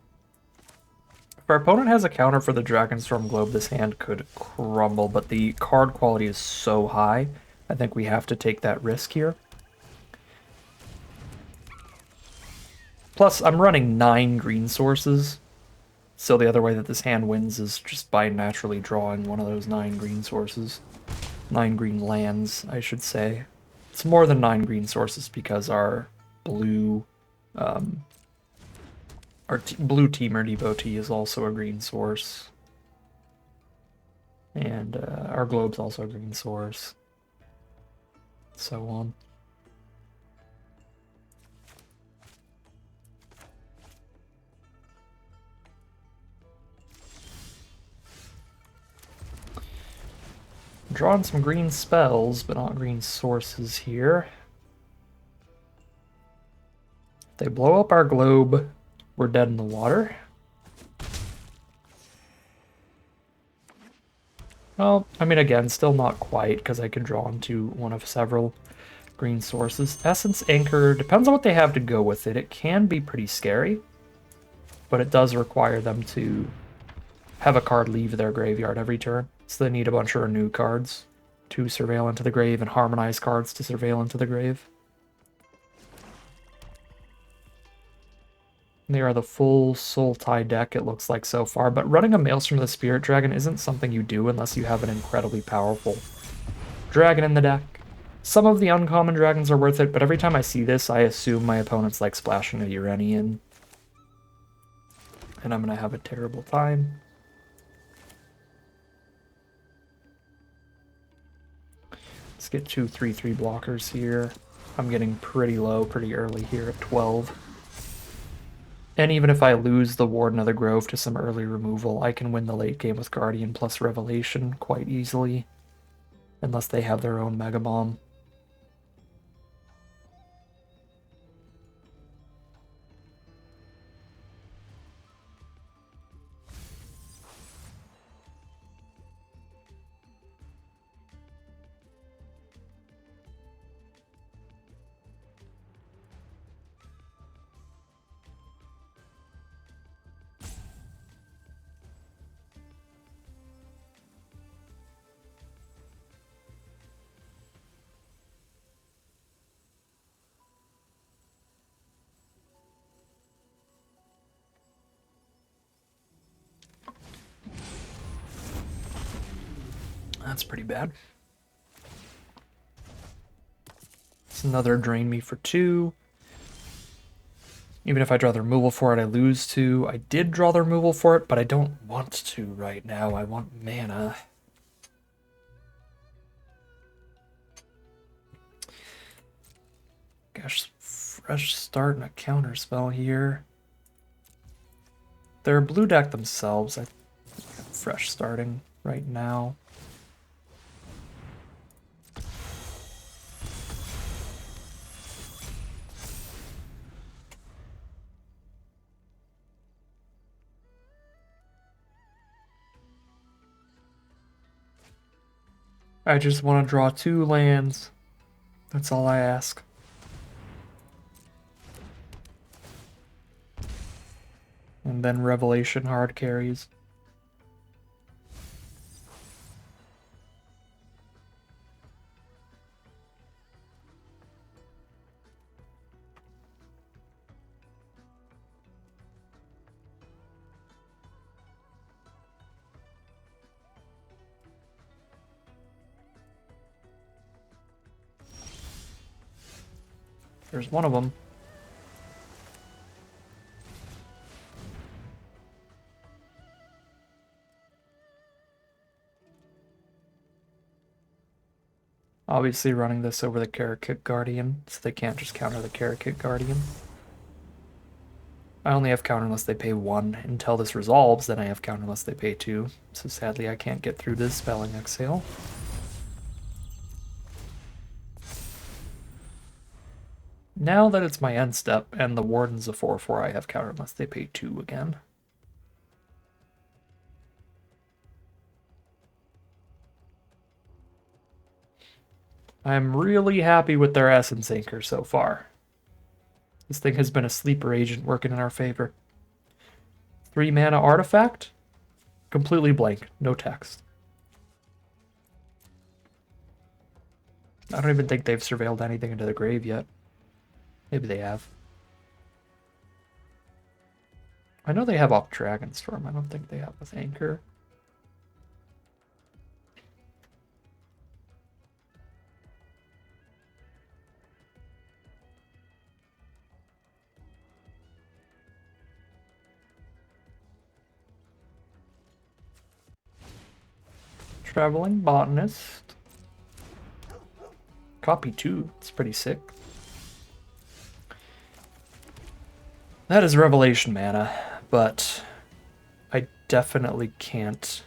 If our opponent has a counter for the Dragonstorm Globe, this hand could crumble, but the card quality is so high, I think we have to take that risk here. Plus, I'm running 9 green sources, so the other way that this hand wins is just by naturally drawing one of those 9 green sources. 9 green lands, I should say. It's more than 9 green sources because our blue blue teamer devotee is also a green source. And our globe's also a green source. So on. Drawing some green spells, but not green sources here. If they blow up our globe, we're dead in the water. Well, I mean, again, still not quite, because I can draw into one of several green sources. Essence Anchor, depends on what they have to go with it. It can be pretty scary, but it does require them to have a card leave their graveyard every turn. So they need a bunch of renew cards to surveil into the grave and harmonize cards to surveil into the grave. They are the full soul tie deck, it looks like so far, but running a Maelstrom of the Spirit Dragon isn't something you do unless you have an incredibly powerful dragon in the deck. Some of the uncommon dragons are worth it, but every time I see this, I assume my opponent's like splashing a Uranian, and I'm gonna have a terrible time. Let's get 2 3/3 blockers here. I'm getting pretty low pretty early here at 12. And even if I lose the Warden of the Grove to some early removal, I can win the late game with Guardian plus Revelation quite easily. Unless they have their own Mega Bomb. That's pretty bad. It's another drain me for 2. Even if I draw the removal for it, I lose 2. I did draw the removal for it, but I don't want to right now. I want mana. Gosh, fresh start and a counter spell here. They're a blue deck themselves. I'm fresh starting right now. I just want to draw 2 lands. That's all I ask. And then Revelation hard carries. There's one of them. Obviously running this over the Karakit Guardian, so they can't just counter the Karakit Guardian. I only have counter unless they pay 1. Until this resolves, then I have counter unless they pay 2. So sadly I can't get through this Spelling Exhale. Now that it's my end step and the Warden's a 4/4, I have counter unless they pay 2 again. I'm really happy with their Essence Anchor so far. This thing has been a sleeper agent working in our favor. 3 mana artifact, completely blank, no text. I don't even think they've surveilled anything into the grave yet. Maybe they have. I know they have off Dragonstorm. I don't think they have with Anchor. Traveling Botanist. Copy 2. It's pretty sick. That is Revelation mana, but I definitely can't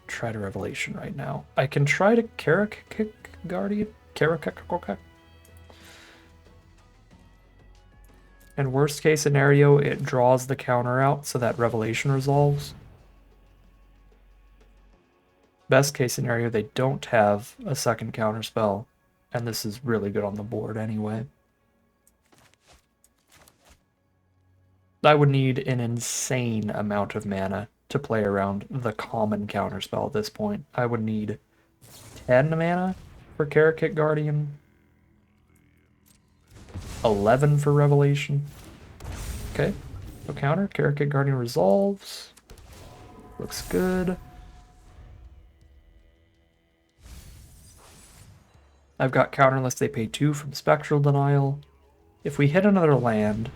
try to Revelation right now. I can try to Karakik Guardian? Karakik. And worst case scenario, it draws the counter out so that Revelation resolves. Best case scenario, they don't have a second counter spell, and this is really good on the board anyway. I would need an insane amount of mana to play around the common counterspell at this point. I would need 10 mana for Karakit Guardian, 11 for Revelation. Okay, no counter. Karakit Guardian resolves. Looks good. I've got counter unless they pay 2 from Spectral Denial. If we hit another land,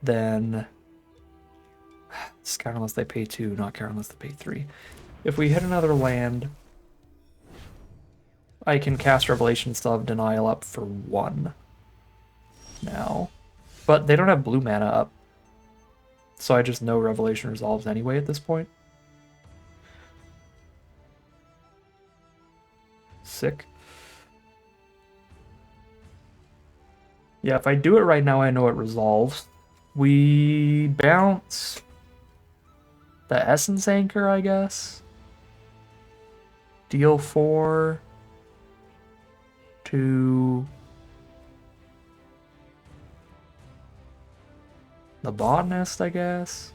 then it's counter unless they pay 2, not counter unless they pay 3. If we hit another land, I can cast Revelation and still have Denial up for 1 now. But they don't have blue mana up, so I just know Revelation resolves anyway at this point. Sick. Yeah, if I do it right now, I know it resolves. We bounce the Essence Anchor, I guess. Deal 4 to the Botanist, I guess.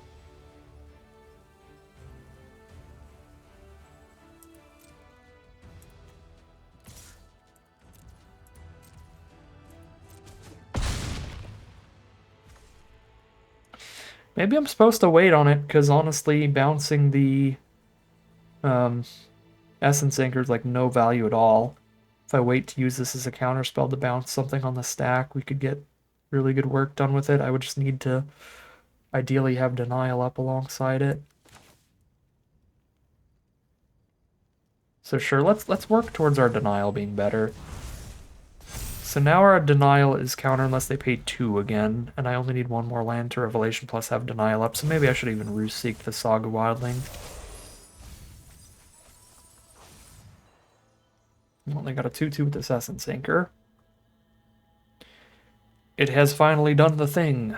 Maybe I'm supposed to wait on it, because honestly, bouncing the Essence Anchor is like no value at all. If I wait to use this as a counter spell to bounce something on the stack, we could get really good work done with it. I would just need to ideally have Denial up alongside it. So sure, let's work towards our Denial being better. So now our Denial is counter unless they pay 2 again, and I only need 1 more land to Revelation plus have Denial up, so maybe I should even Roost Seek the Saga Wildling. Only got a 2/2 with this Essence Anchor. It has finally done the thing.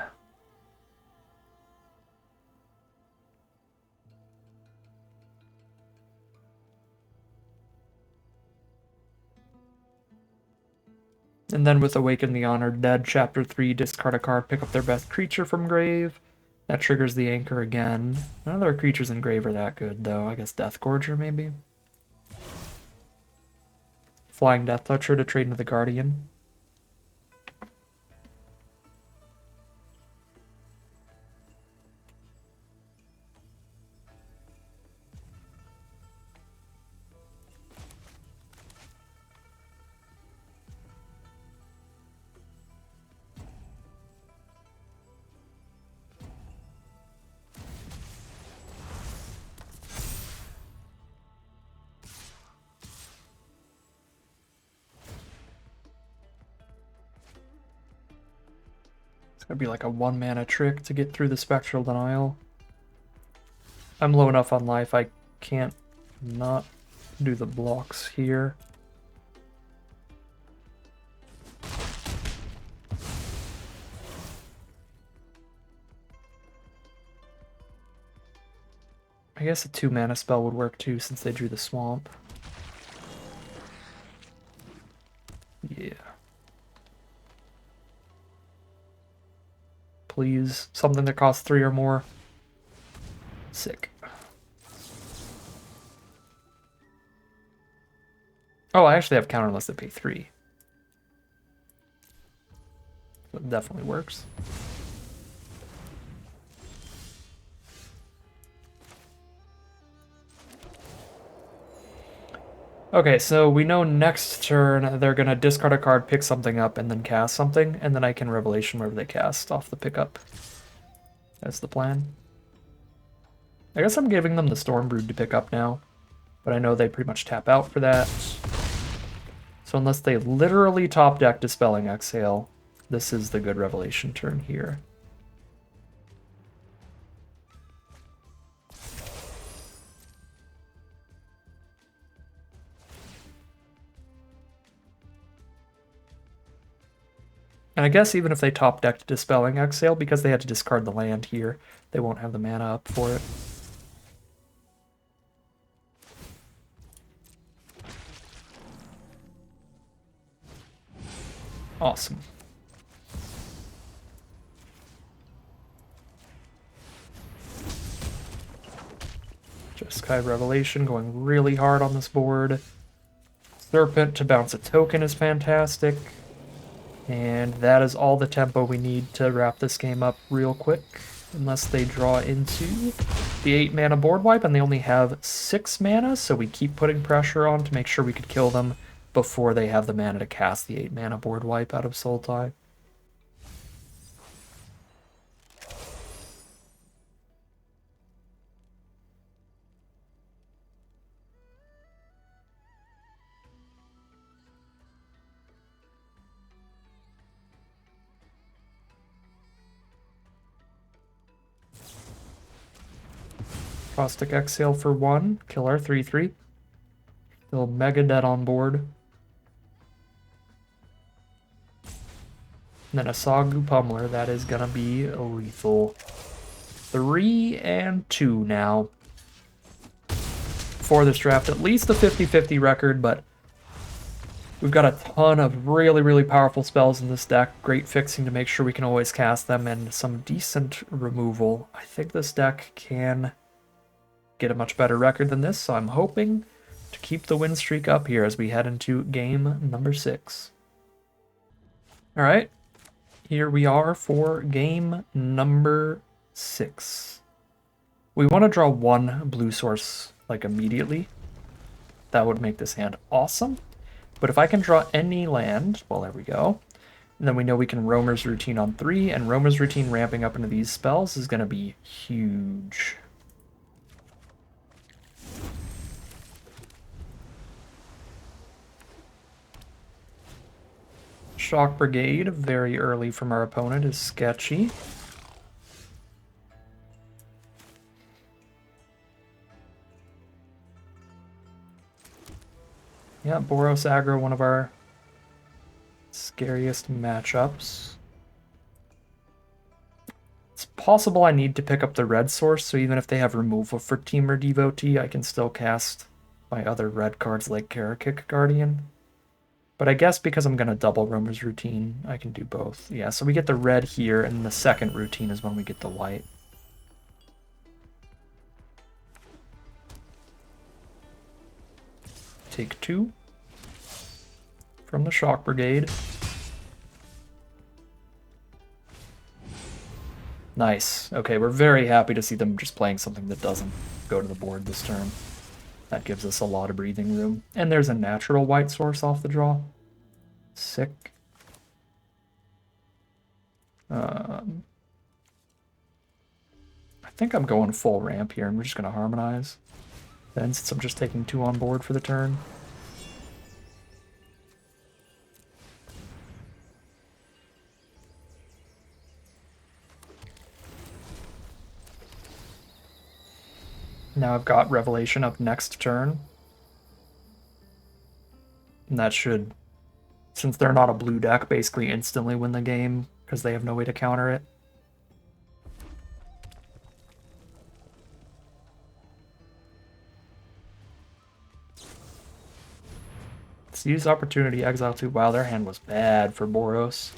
And then with Awaken the Honored Dead, Chapter 3, discard a card, pick up their best creature from grave. That triggers the anchor again. None of their creatures in grave are that good, though. I guess Death Gorger, maybe? Flying Death Toucher to trade into the Guardian. It's gonna be like a 1 mana trick to get through the Spectral Denial. I'm low enough on life, I can't not do the blocks here. I guess a 2-mana spell would work too since they drew the swamp. Yeah. Please, something that costs 3 or more. Sick. Oh, I actually have counter unless they pay 3. That definitely works. Okay, so we know next turn they're gonna discard a card, pick something up, and then cast something, and then I can Revelation wherever they cast off the pickup. That's the plan. I guess I'm giving them the Stormbrood to pick up now, but I know they pretty much tap out for that. So unless they literally top deck Dispelling Exhale, this is the good Revelation turn here. And I guess even if they top decked Dispelling Exhale, because they had to discard the land here, they won't have the mana up for it. Awesome. Jeskai Revelation going really hard on this board. Serpent to bounce a token is fantastic. And that is all the tempo we need to wrap this game up real quick. Unless they draw into the 8-mana board wipe, and they only have 6 mana, so we keep putting pressure on to make sure we could kill them before they have the mana to cast the 8-mana board wipe out of Sultai. Caustic Exhale for 1, kill our 3/3. Still mega dead on board. And then a Sagu Pummeler, that is gonna be lethal. 3 and 2 now. For this draft, at least a 50-50 record, but we've got a ton of really, really powerful spells in this deck. Great fixing to make sure we can always cast them, and some decent removal. I think this deck can get a much better record than this, so I'm hoping to keep the win streak up here as we head into game number 6. All right, here we are for game number 6. We want to draw 1 blue source like immediately. That would make this hand awesome. But if I can draw any land, well, there we go. And then we know we can Roamer's Routine on 3, and Roamer's Routine ramping up into these spells is going to be huge. Shock Brigade, very early from our opponent, is sketchy. Yeah, Boros aggro, one of our scariest matchups. It's possible I need to pick up the red source, so even if they have removal for Teamer Devotee, I can still cast my other red cards like Karakik Guardian. But I guess because I'm going to double Roamer's Routine, I can do both. Yeah, so we get the red here, and the second routine is when we get the white. Take 2 from the Shock Brigade. Nice. Okay, we're very happy to see them just playing something that doesn't go to the board this turn. That gives us a lot of breathing room. And there's a natural white source off the draw. Sick. I think I'm going full ramp here, and we're just going to harmonize. Then, since I'm just taking 2 on board for the turn. Now I've got Revelation up next turn. And that should, since they're not a blue deck, basically instantly win the game, because they have no way to counter it. Yes, use opportunity, exile 2. Wow, their hand was bad for Boros.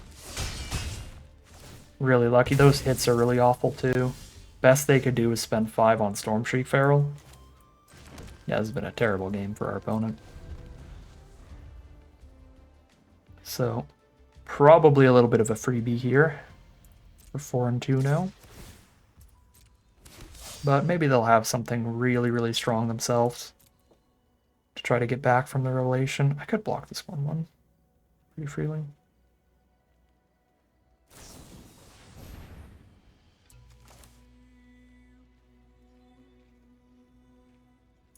Really lucky. Those hits are really awful too. Best they could do is spend 5 on Stormshriek Feral. Yeah, this has been a terrible game for our opponent. So, probably a little bit of a freebie here. We're 4-2 now. But maybe they'll have something really, really strong themselves to try to get back from the revelation. I could block this 1-1 pretty freely.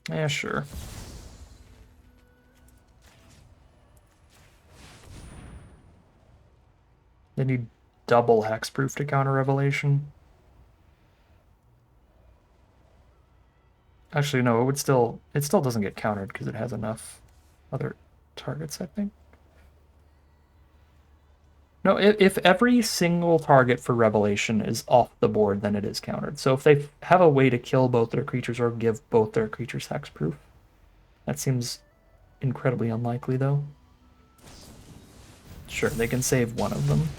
Yeah, sure. They need double hexproof to counter revelation. Actually, no, it still doesn't get countered because it has enough other targets, I think. No, if every single target for revelation is off the board, then it is countered. So if they have a way to kill both their creatures or give both their creatures hexproof, that seems incredibly unlikely, though. Sure, they can save one of them.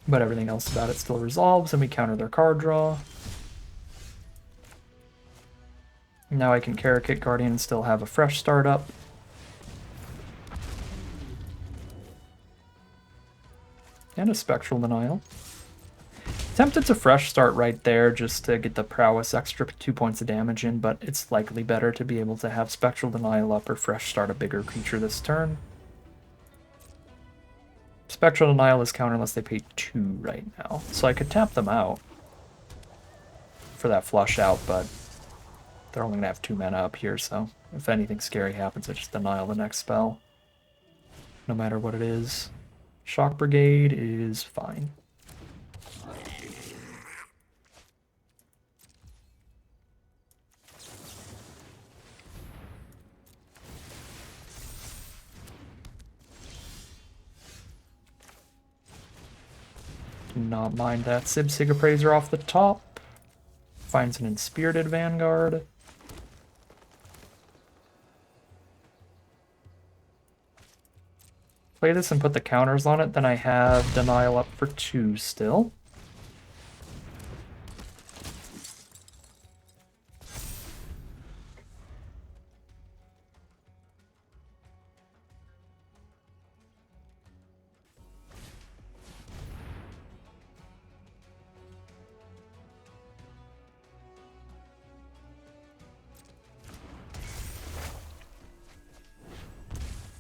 But everything else about it still resolves, and we counter their card draw. Now I can Karakit Guardian and still have a fresh start up. And a Spectral Denial. Tempted to fresh start right there just to get the prowess extra 2 points of damage in, but it's likely better to be able to have Spectral Denial up or fresh start a bigger creature this turn. Spectral Denial is counter unless they pay 2 right now, so I could tap them out for that flush out, but they're only going to have 2 mana up here, so if anything scary happens, I just denial the next spell, no matter what it is. Shock Brigade is fine. Do not mind that Sib-Sig Appraiser off the top. Finds an Inspirited Vanguard. Play this and put the counters on it, then I have Denial up for 2 still.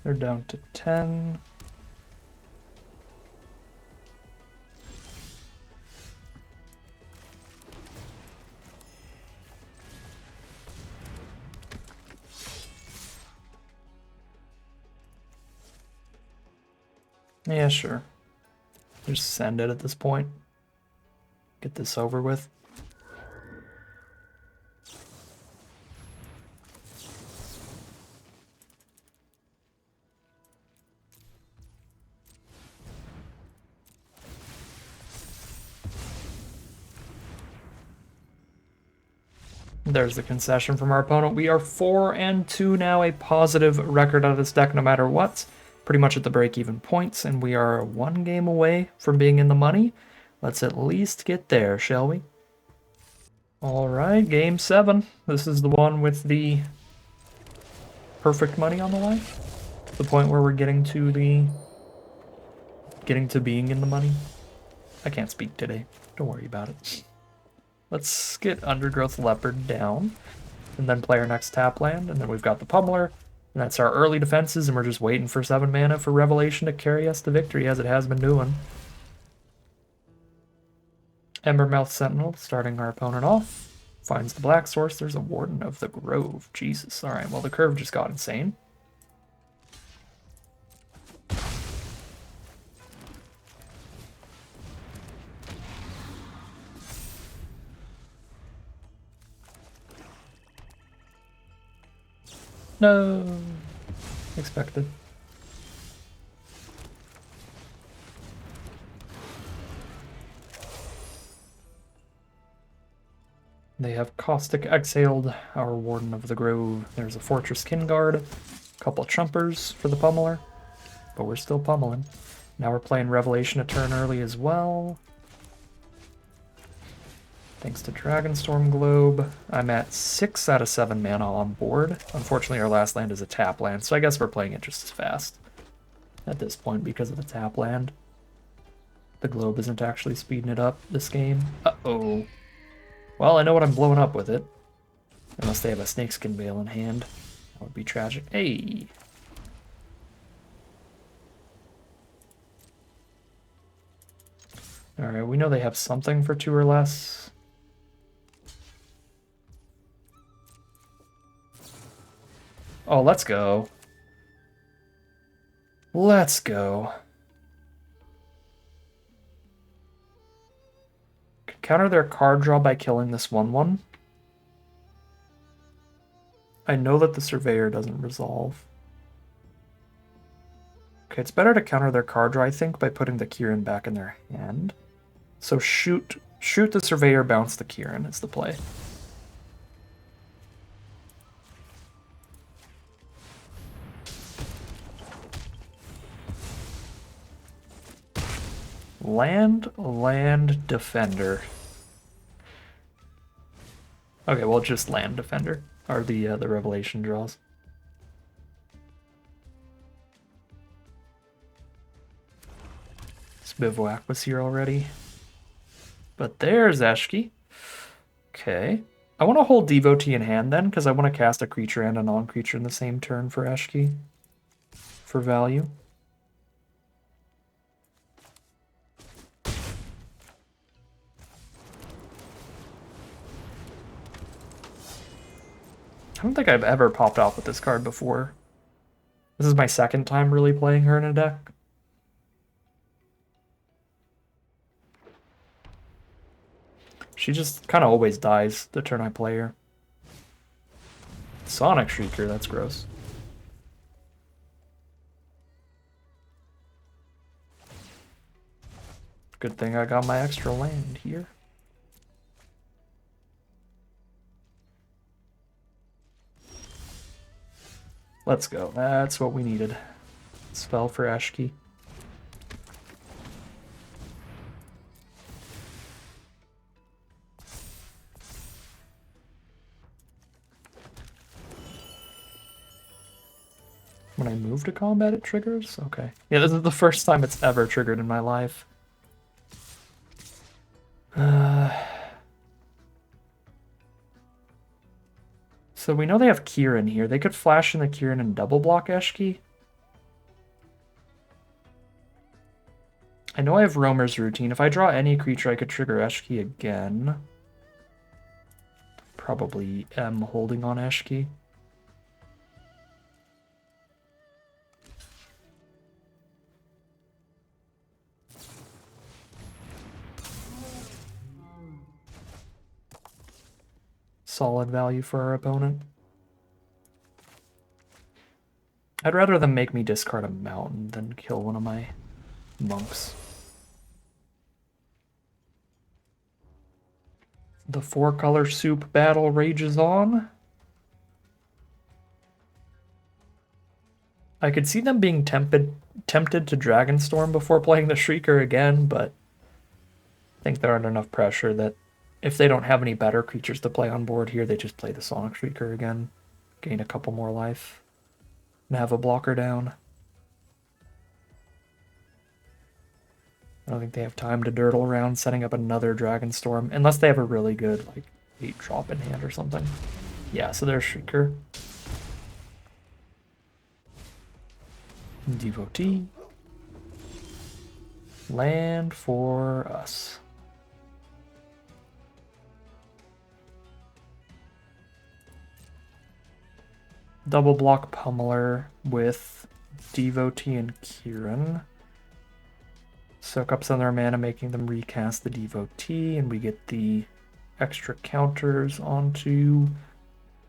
They're down to 10. Yeah, sure. Just send it at this point. Get this over with. There's the concession from our opponent. We are 4-2 now, a positive record out of this deck no matter what. Pretty much at the break-even points, and we are 1 game away from being in the money. Let's at least get there, shall we? Alright, game 7. This is the one with the perfect money on the line. The point where we're getting to being in the money. I can't speak today. Don't worry about it. Let's get Undergrowth Leopard down, and then play our next tap land, and then we've got the Pummeler, and that's our early defenses, and we're just waiting for 7 mana for Revelation to carry us to victory, as it has been doing. Embermouth Sentinel, starting our opponent off, finds the black source. There's a Warden of the Grove. Jesus. Alright, well, the curve just got insane. No. Expected. They have Caustic exhaled our Warden of the Grove. There's a Fortress Kinguard. Couple chumpers for the pummeler, but we're still pummeling. Now we're playing Revelation a turn early as well. Thanks to Dragonstorm Globe. I'm at 6 out of 7 mana on board. Unfortunately, our last land is a tap land, so I guess we're playing it just as fast at this point because of the tap land. The globe isn't actually speeding it up this game. Uh-oh. Well, I know what I'm blowing up with it. Unless they have a Snakeskin Veil in hand. That would be tragic. Hey! Alright, we know they have something for 2 or less. Oh, let's go. Let's go. Counter their card draw by killing this 1/1. I know that the Surveyor doesn't resolve. Okay, it's better to counter their card draw, I think, by putting the Kieran back in their hand. So shoot the Surveyor, bounce the Kieran is the play. Land, Defender. Okay, well, just Land Defender are the Revelation draws. This Bivouac was here already. But there's Eshki. Okay. I want to hold Devotee in hand then, because I want to cast a creature and a non-creature in the same turn for Eshki. For value. I don't think I've ever popped off with this card before. This is my second time really playing her in a deck. She just kind of always dies the turn I play her. Sonic Shrieker, that's gross. Good thing I got my extra land here. Let's go. That's what we needed. Spell for Eshki. When I move to combat, it triggers? Okay. Yeah, this is the first time it's ever triggered in my life. So we know they have Kieran here. They could flash in the Kieran and double block Eshki. I know I have Roamer's Routine. If I draw any creature, I could trigger Eshki again. Probably am holding on Eshki. Solid value for our opponent. I'd rather them make me discard a mountain than kill one of my monks. The 4-color soup battle rages on. I could see them being tempted to Dragonstorm before playing the Shrieker again, but I think there aren't enough pressure that if they don't have any better creatures to play on board here, they just play the Sonic Shrieker again, gain a couple more life, and have a blocker down. I don't think they have time to dirtle around setting up another Dragonstorm, unless they have a really good, like, 8-drop in hand or something. Yeah, so there's Shrieker. Devotee. Land for us. Double block Pummeler with Devotee and Kieran. Soak up some of their mana, making them recast the Devotee, and we get the extra counters onto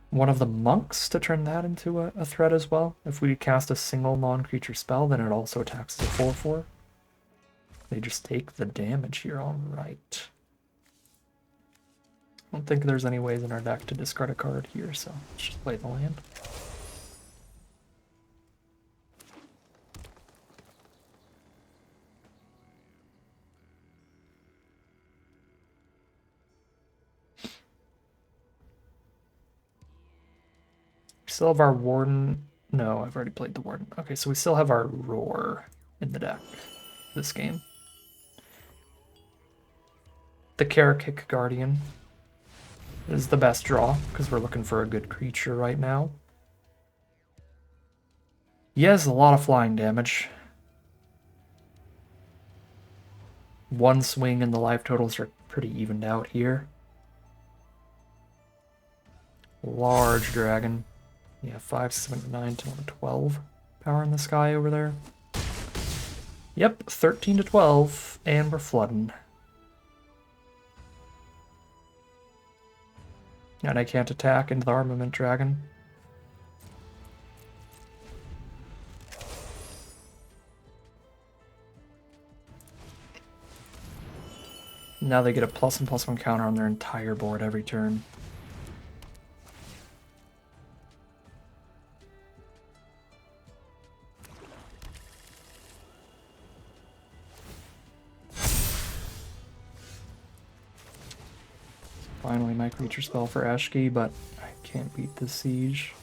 one of the monks to turn that into a threat as well. If we cast a single non-creature spell, then it also attacks as a 4/4. They just take the damage here, alright. I don't think there's any ways in our deck to discard a card here, so let's just play the land. still have our Warden. No, I've already played the Warden. Okay, so we still have our Roar in the deck this game. The Karakik Guardian is the best draw because we're looking for a good creature right now. He has a lot of flying damage. One swing and the life totals are pretty evened out here. Large dragon. Yeah, 5, 7, 9, 10, 11, 12 power in the sky over there. Yep, 13 to 12, and we're flooding. And I can't attack into the Armament Dragon. Now they get a +1/+1 counter on their entire board every turn. Finally my creature spell for Eshki, but I can't beat the siege.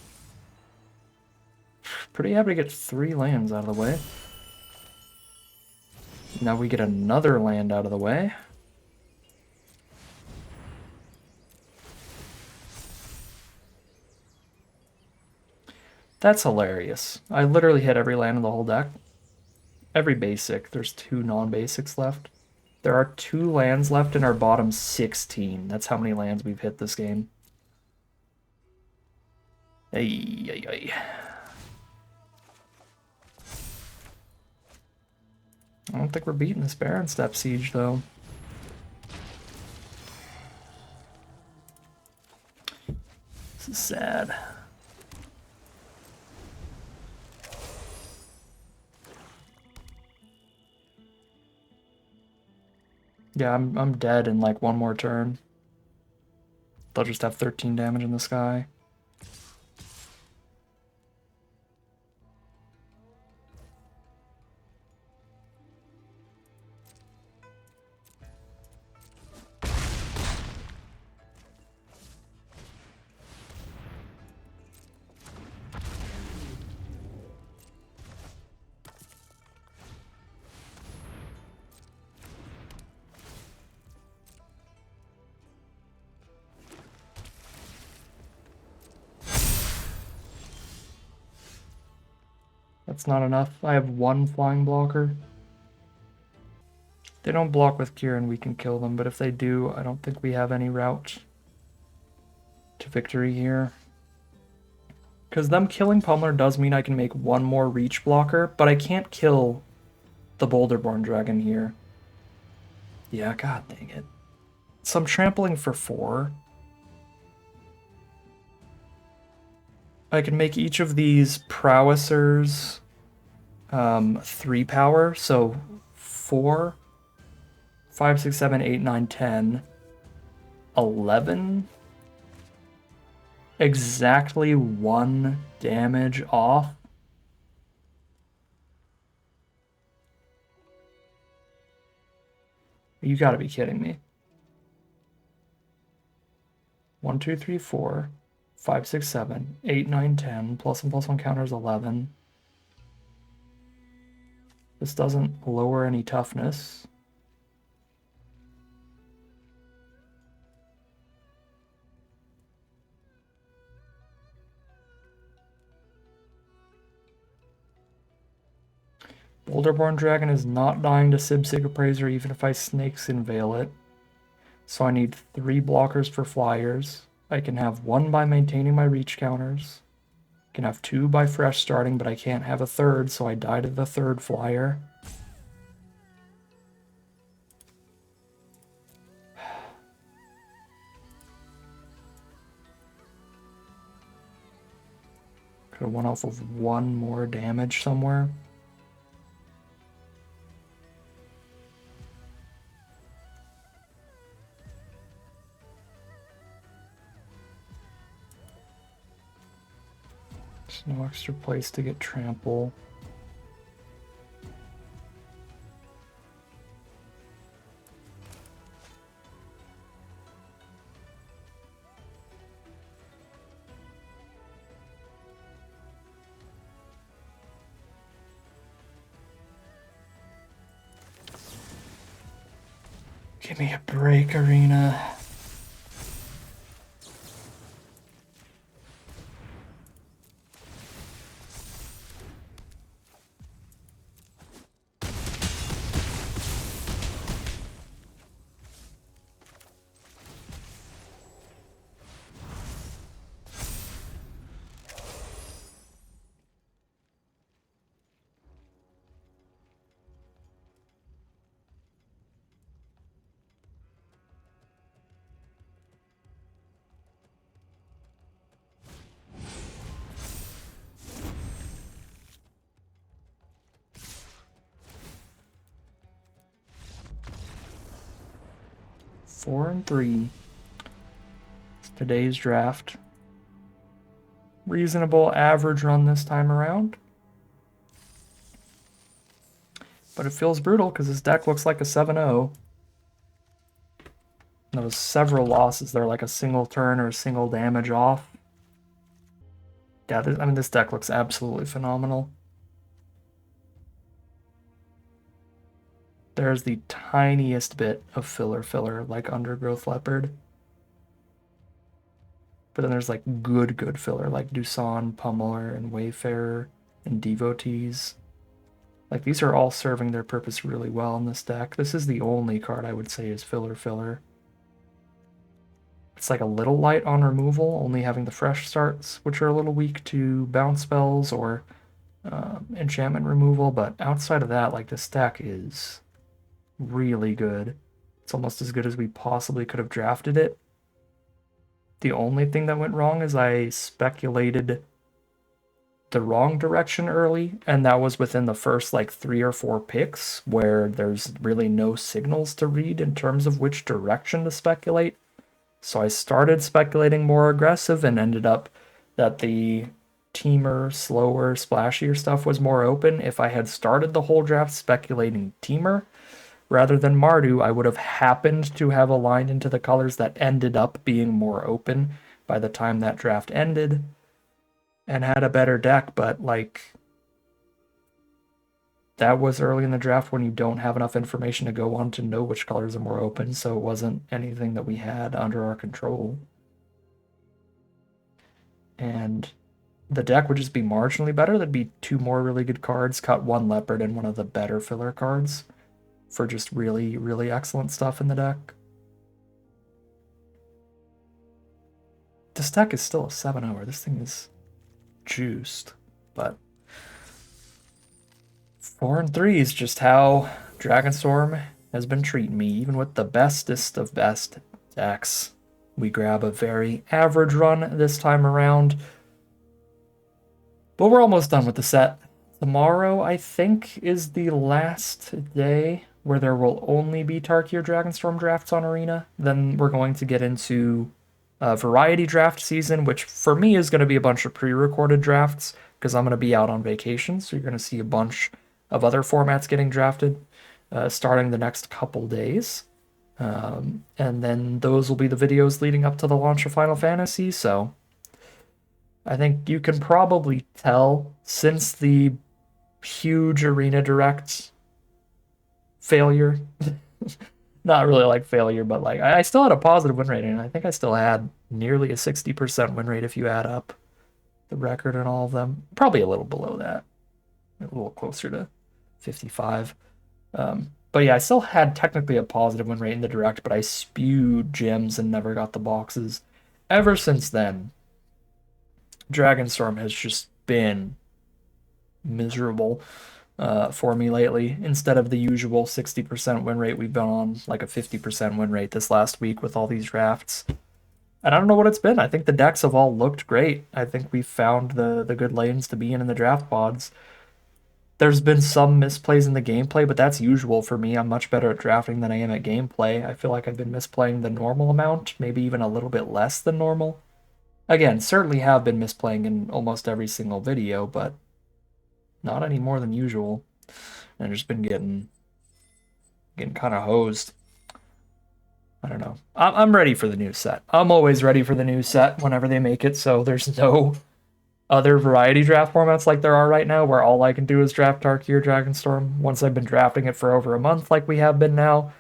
Pretty happy to get 3 lands out of the way. Now we get another land out of the way. That's hilarious. I literally hit every land in the whole deck. Every basic. There's 2 non-basics left. There are 2 lands left in our bottom 16. That's how many lands we've hit this game. Ay, ay, ay. I don't think we're beating this Baron Step Siege, though. This is sad. Yeah, I'm dead in like 1 more turn. They'll just have 13 damage in the sky. That's not enough. I have 1 flying blocker. If they don't block with Kieran, we can kill them, but if they do, I don't think we have any route to victory here. Because them killing Pummeler does mean I can make 1 more reach blocker, but I can't kill the Boulderborn Dragon here. Yeah, god dang it. So I'm trampling for 4. I can make each of these prowessers 3 power, so 4, 5, 6, 7, 8, 9, 10, 11. Exactly 1 damage off. You gotta be kidding me. 1, 2, 3, 4, 5, 6, 7, 8, 9, 10. +1/+1 counters 11. This doesn't lower any toughness. Boulderborn Dragon is not dying to Sib-Sig Appraiser even if I Snakes Inveil it. So I need 3 blockers for flyers. I can have 1 by maintaining my reach counters. I can have 2 by fresh starting, but I can't have a 3rd, so I die to the 3rd flyer. Could have went off of 1 more damage somewhere. There's no extra place to get trample. Give me a break, Arena. Four and 3. Today's draft. Reasonable average run this time around. But it feels brutal because this deck looks like a 7-0. There was several losses there, like a single turn or a single damage off. Yeah, I mean, this deck looks absolutely phenomenal. There's the tiniest bit of filler, like Undergrowth Leopard. But then there's like good filler, like Doosan, Pummeler, and Wayfarer, and Devotees. Like, these are all serving their purpose really well in this deck. This is the only card I would say is filler. It's like a little light on removal, only having the fresh starts, which are a little weak to bounce spells or enchantment removal, but outside of that, like, this deck is really good. It's almost as good as we possibly could have drafted it. The only thing that went wrong is I speculated the wrong direction early, and that was within the first like 3 or 4 picks, where there's really no signals to read in terms of which direction to speculate. So I started speculating more aggressive and ended up that the teamer, slower, splashier stuff was more open. If I had started the whole draft speculating teamer rather than Mardu, I would have happened to have aligned into the colors that ended up being more open by the time that draft ended and had a better deck, but like, that was early in the draft when you don't have enough information to go on to know which colors are more open, so it wasn't anything that we had under our control. And the deck would just be marginally better. There'd be 2 more really good cards, cut 1 Leopard and one of the better filler cards for just really excellent stuff in the deck. This deck is still a 7-0. This thing is juiced, but 4 and 3 is just how Dragonstorm has been treating me. Even with the bestest of best decks, we grab a very average run this time around. But we're almost done with the set. Tomorrow, I think, is the last day where there will only be Tarkir Dragonstorm drafts on Arena. Then we're going to get into variety draft season, which for me is going to be a bunch of pre-recorded drafts because I'm going to be out on vacation. So you're going to see a bunch of other formats getting drafted starting the next couple days. And then those will be the videos leading up to the launch of Final Fantasy. So I think you can probably tell, since the huge Arena Direct failure, not really like failure, but like I still had a positive win rate, and I think I still had nearly a 60% win rate if you add up the record and all of them. Probably a little below that, a little closer to 55. But yeah, I still had technically a positive win rate in the direct, but I spewed gems and never got the boxes. Ever since then, Dragonstorm has just been miserable for me lately. Instead of the usual 60% win rate, we've been on like a 50% win rate this last week with all these drafts. And I don't know what it's been. I think the decks have all looked great. I think we found the good lanes to be in the draft pods. There's been some misplays in the gameplay, but that's usual for me. I'm much better at drafting than I am at gameplay. I feel like I've been misplaying the normal amount, maybe even a little bit less than normal. Again, certainly have been misplaying in almost every single video, but not any more than usual. And I've just been getting kind of hosed. I don't know. I'm ready for the new set. I'm always ready for the new set whenever they make it, so there's no other variety draft formats like there are right now where all I can do is draft Tarkir Dragonstorm once I've been drafting it for over a month like we have been now.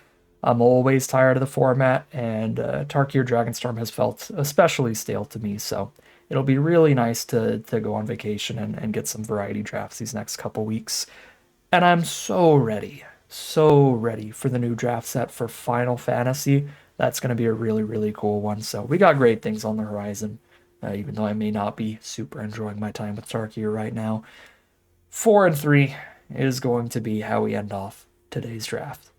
I'm always tired of the format, and Tarkir Dragonstorm has felt especially stale to me, so it'll be really nice to go on vacation and get some variety drafts these next couple weeks. And I'm so ready for the new draft set for Final Fantasy. That's going to be a really, really cool one. So we got great things on the horizon, even though I may not be super enjoying my time with Tarkir right now. 4 and 3 is going to be how we end off today's draft.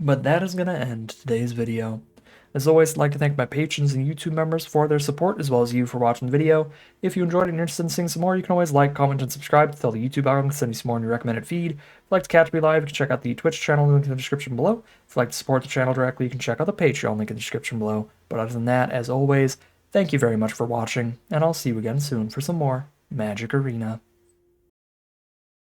But that is going to end today's video. As always, I'd like to thank my patrons and YouTube members for their support, as well as you for watching the video. If you enjoyed it and you're interested in seeing some more, you can always like, comment, and subscribe to tell the YouTube algorithm to send you some more in your recommended feed. If you'd like to catch me live, you can check out the Twitch channel link in the description below. If you'd like to support the channel directly, you can check out the Patreon link in the description below. But other than that, as always, thank you very much for watching, and I'll see you again soon for some more Magic Arena.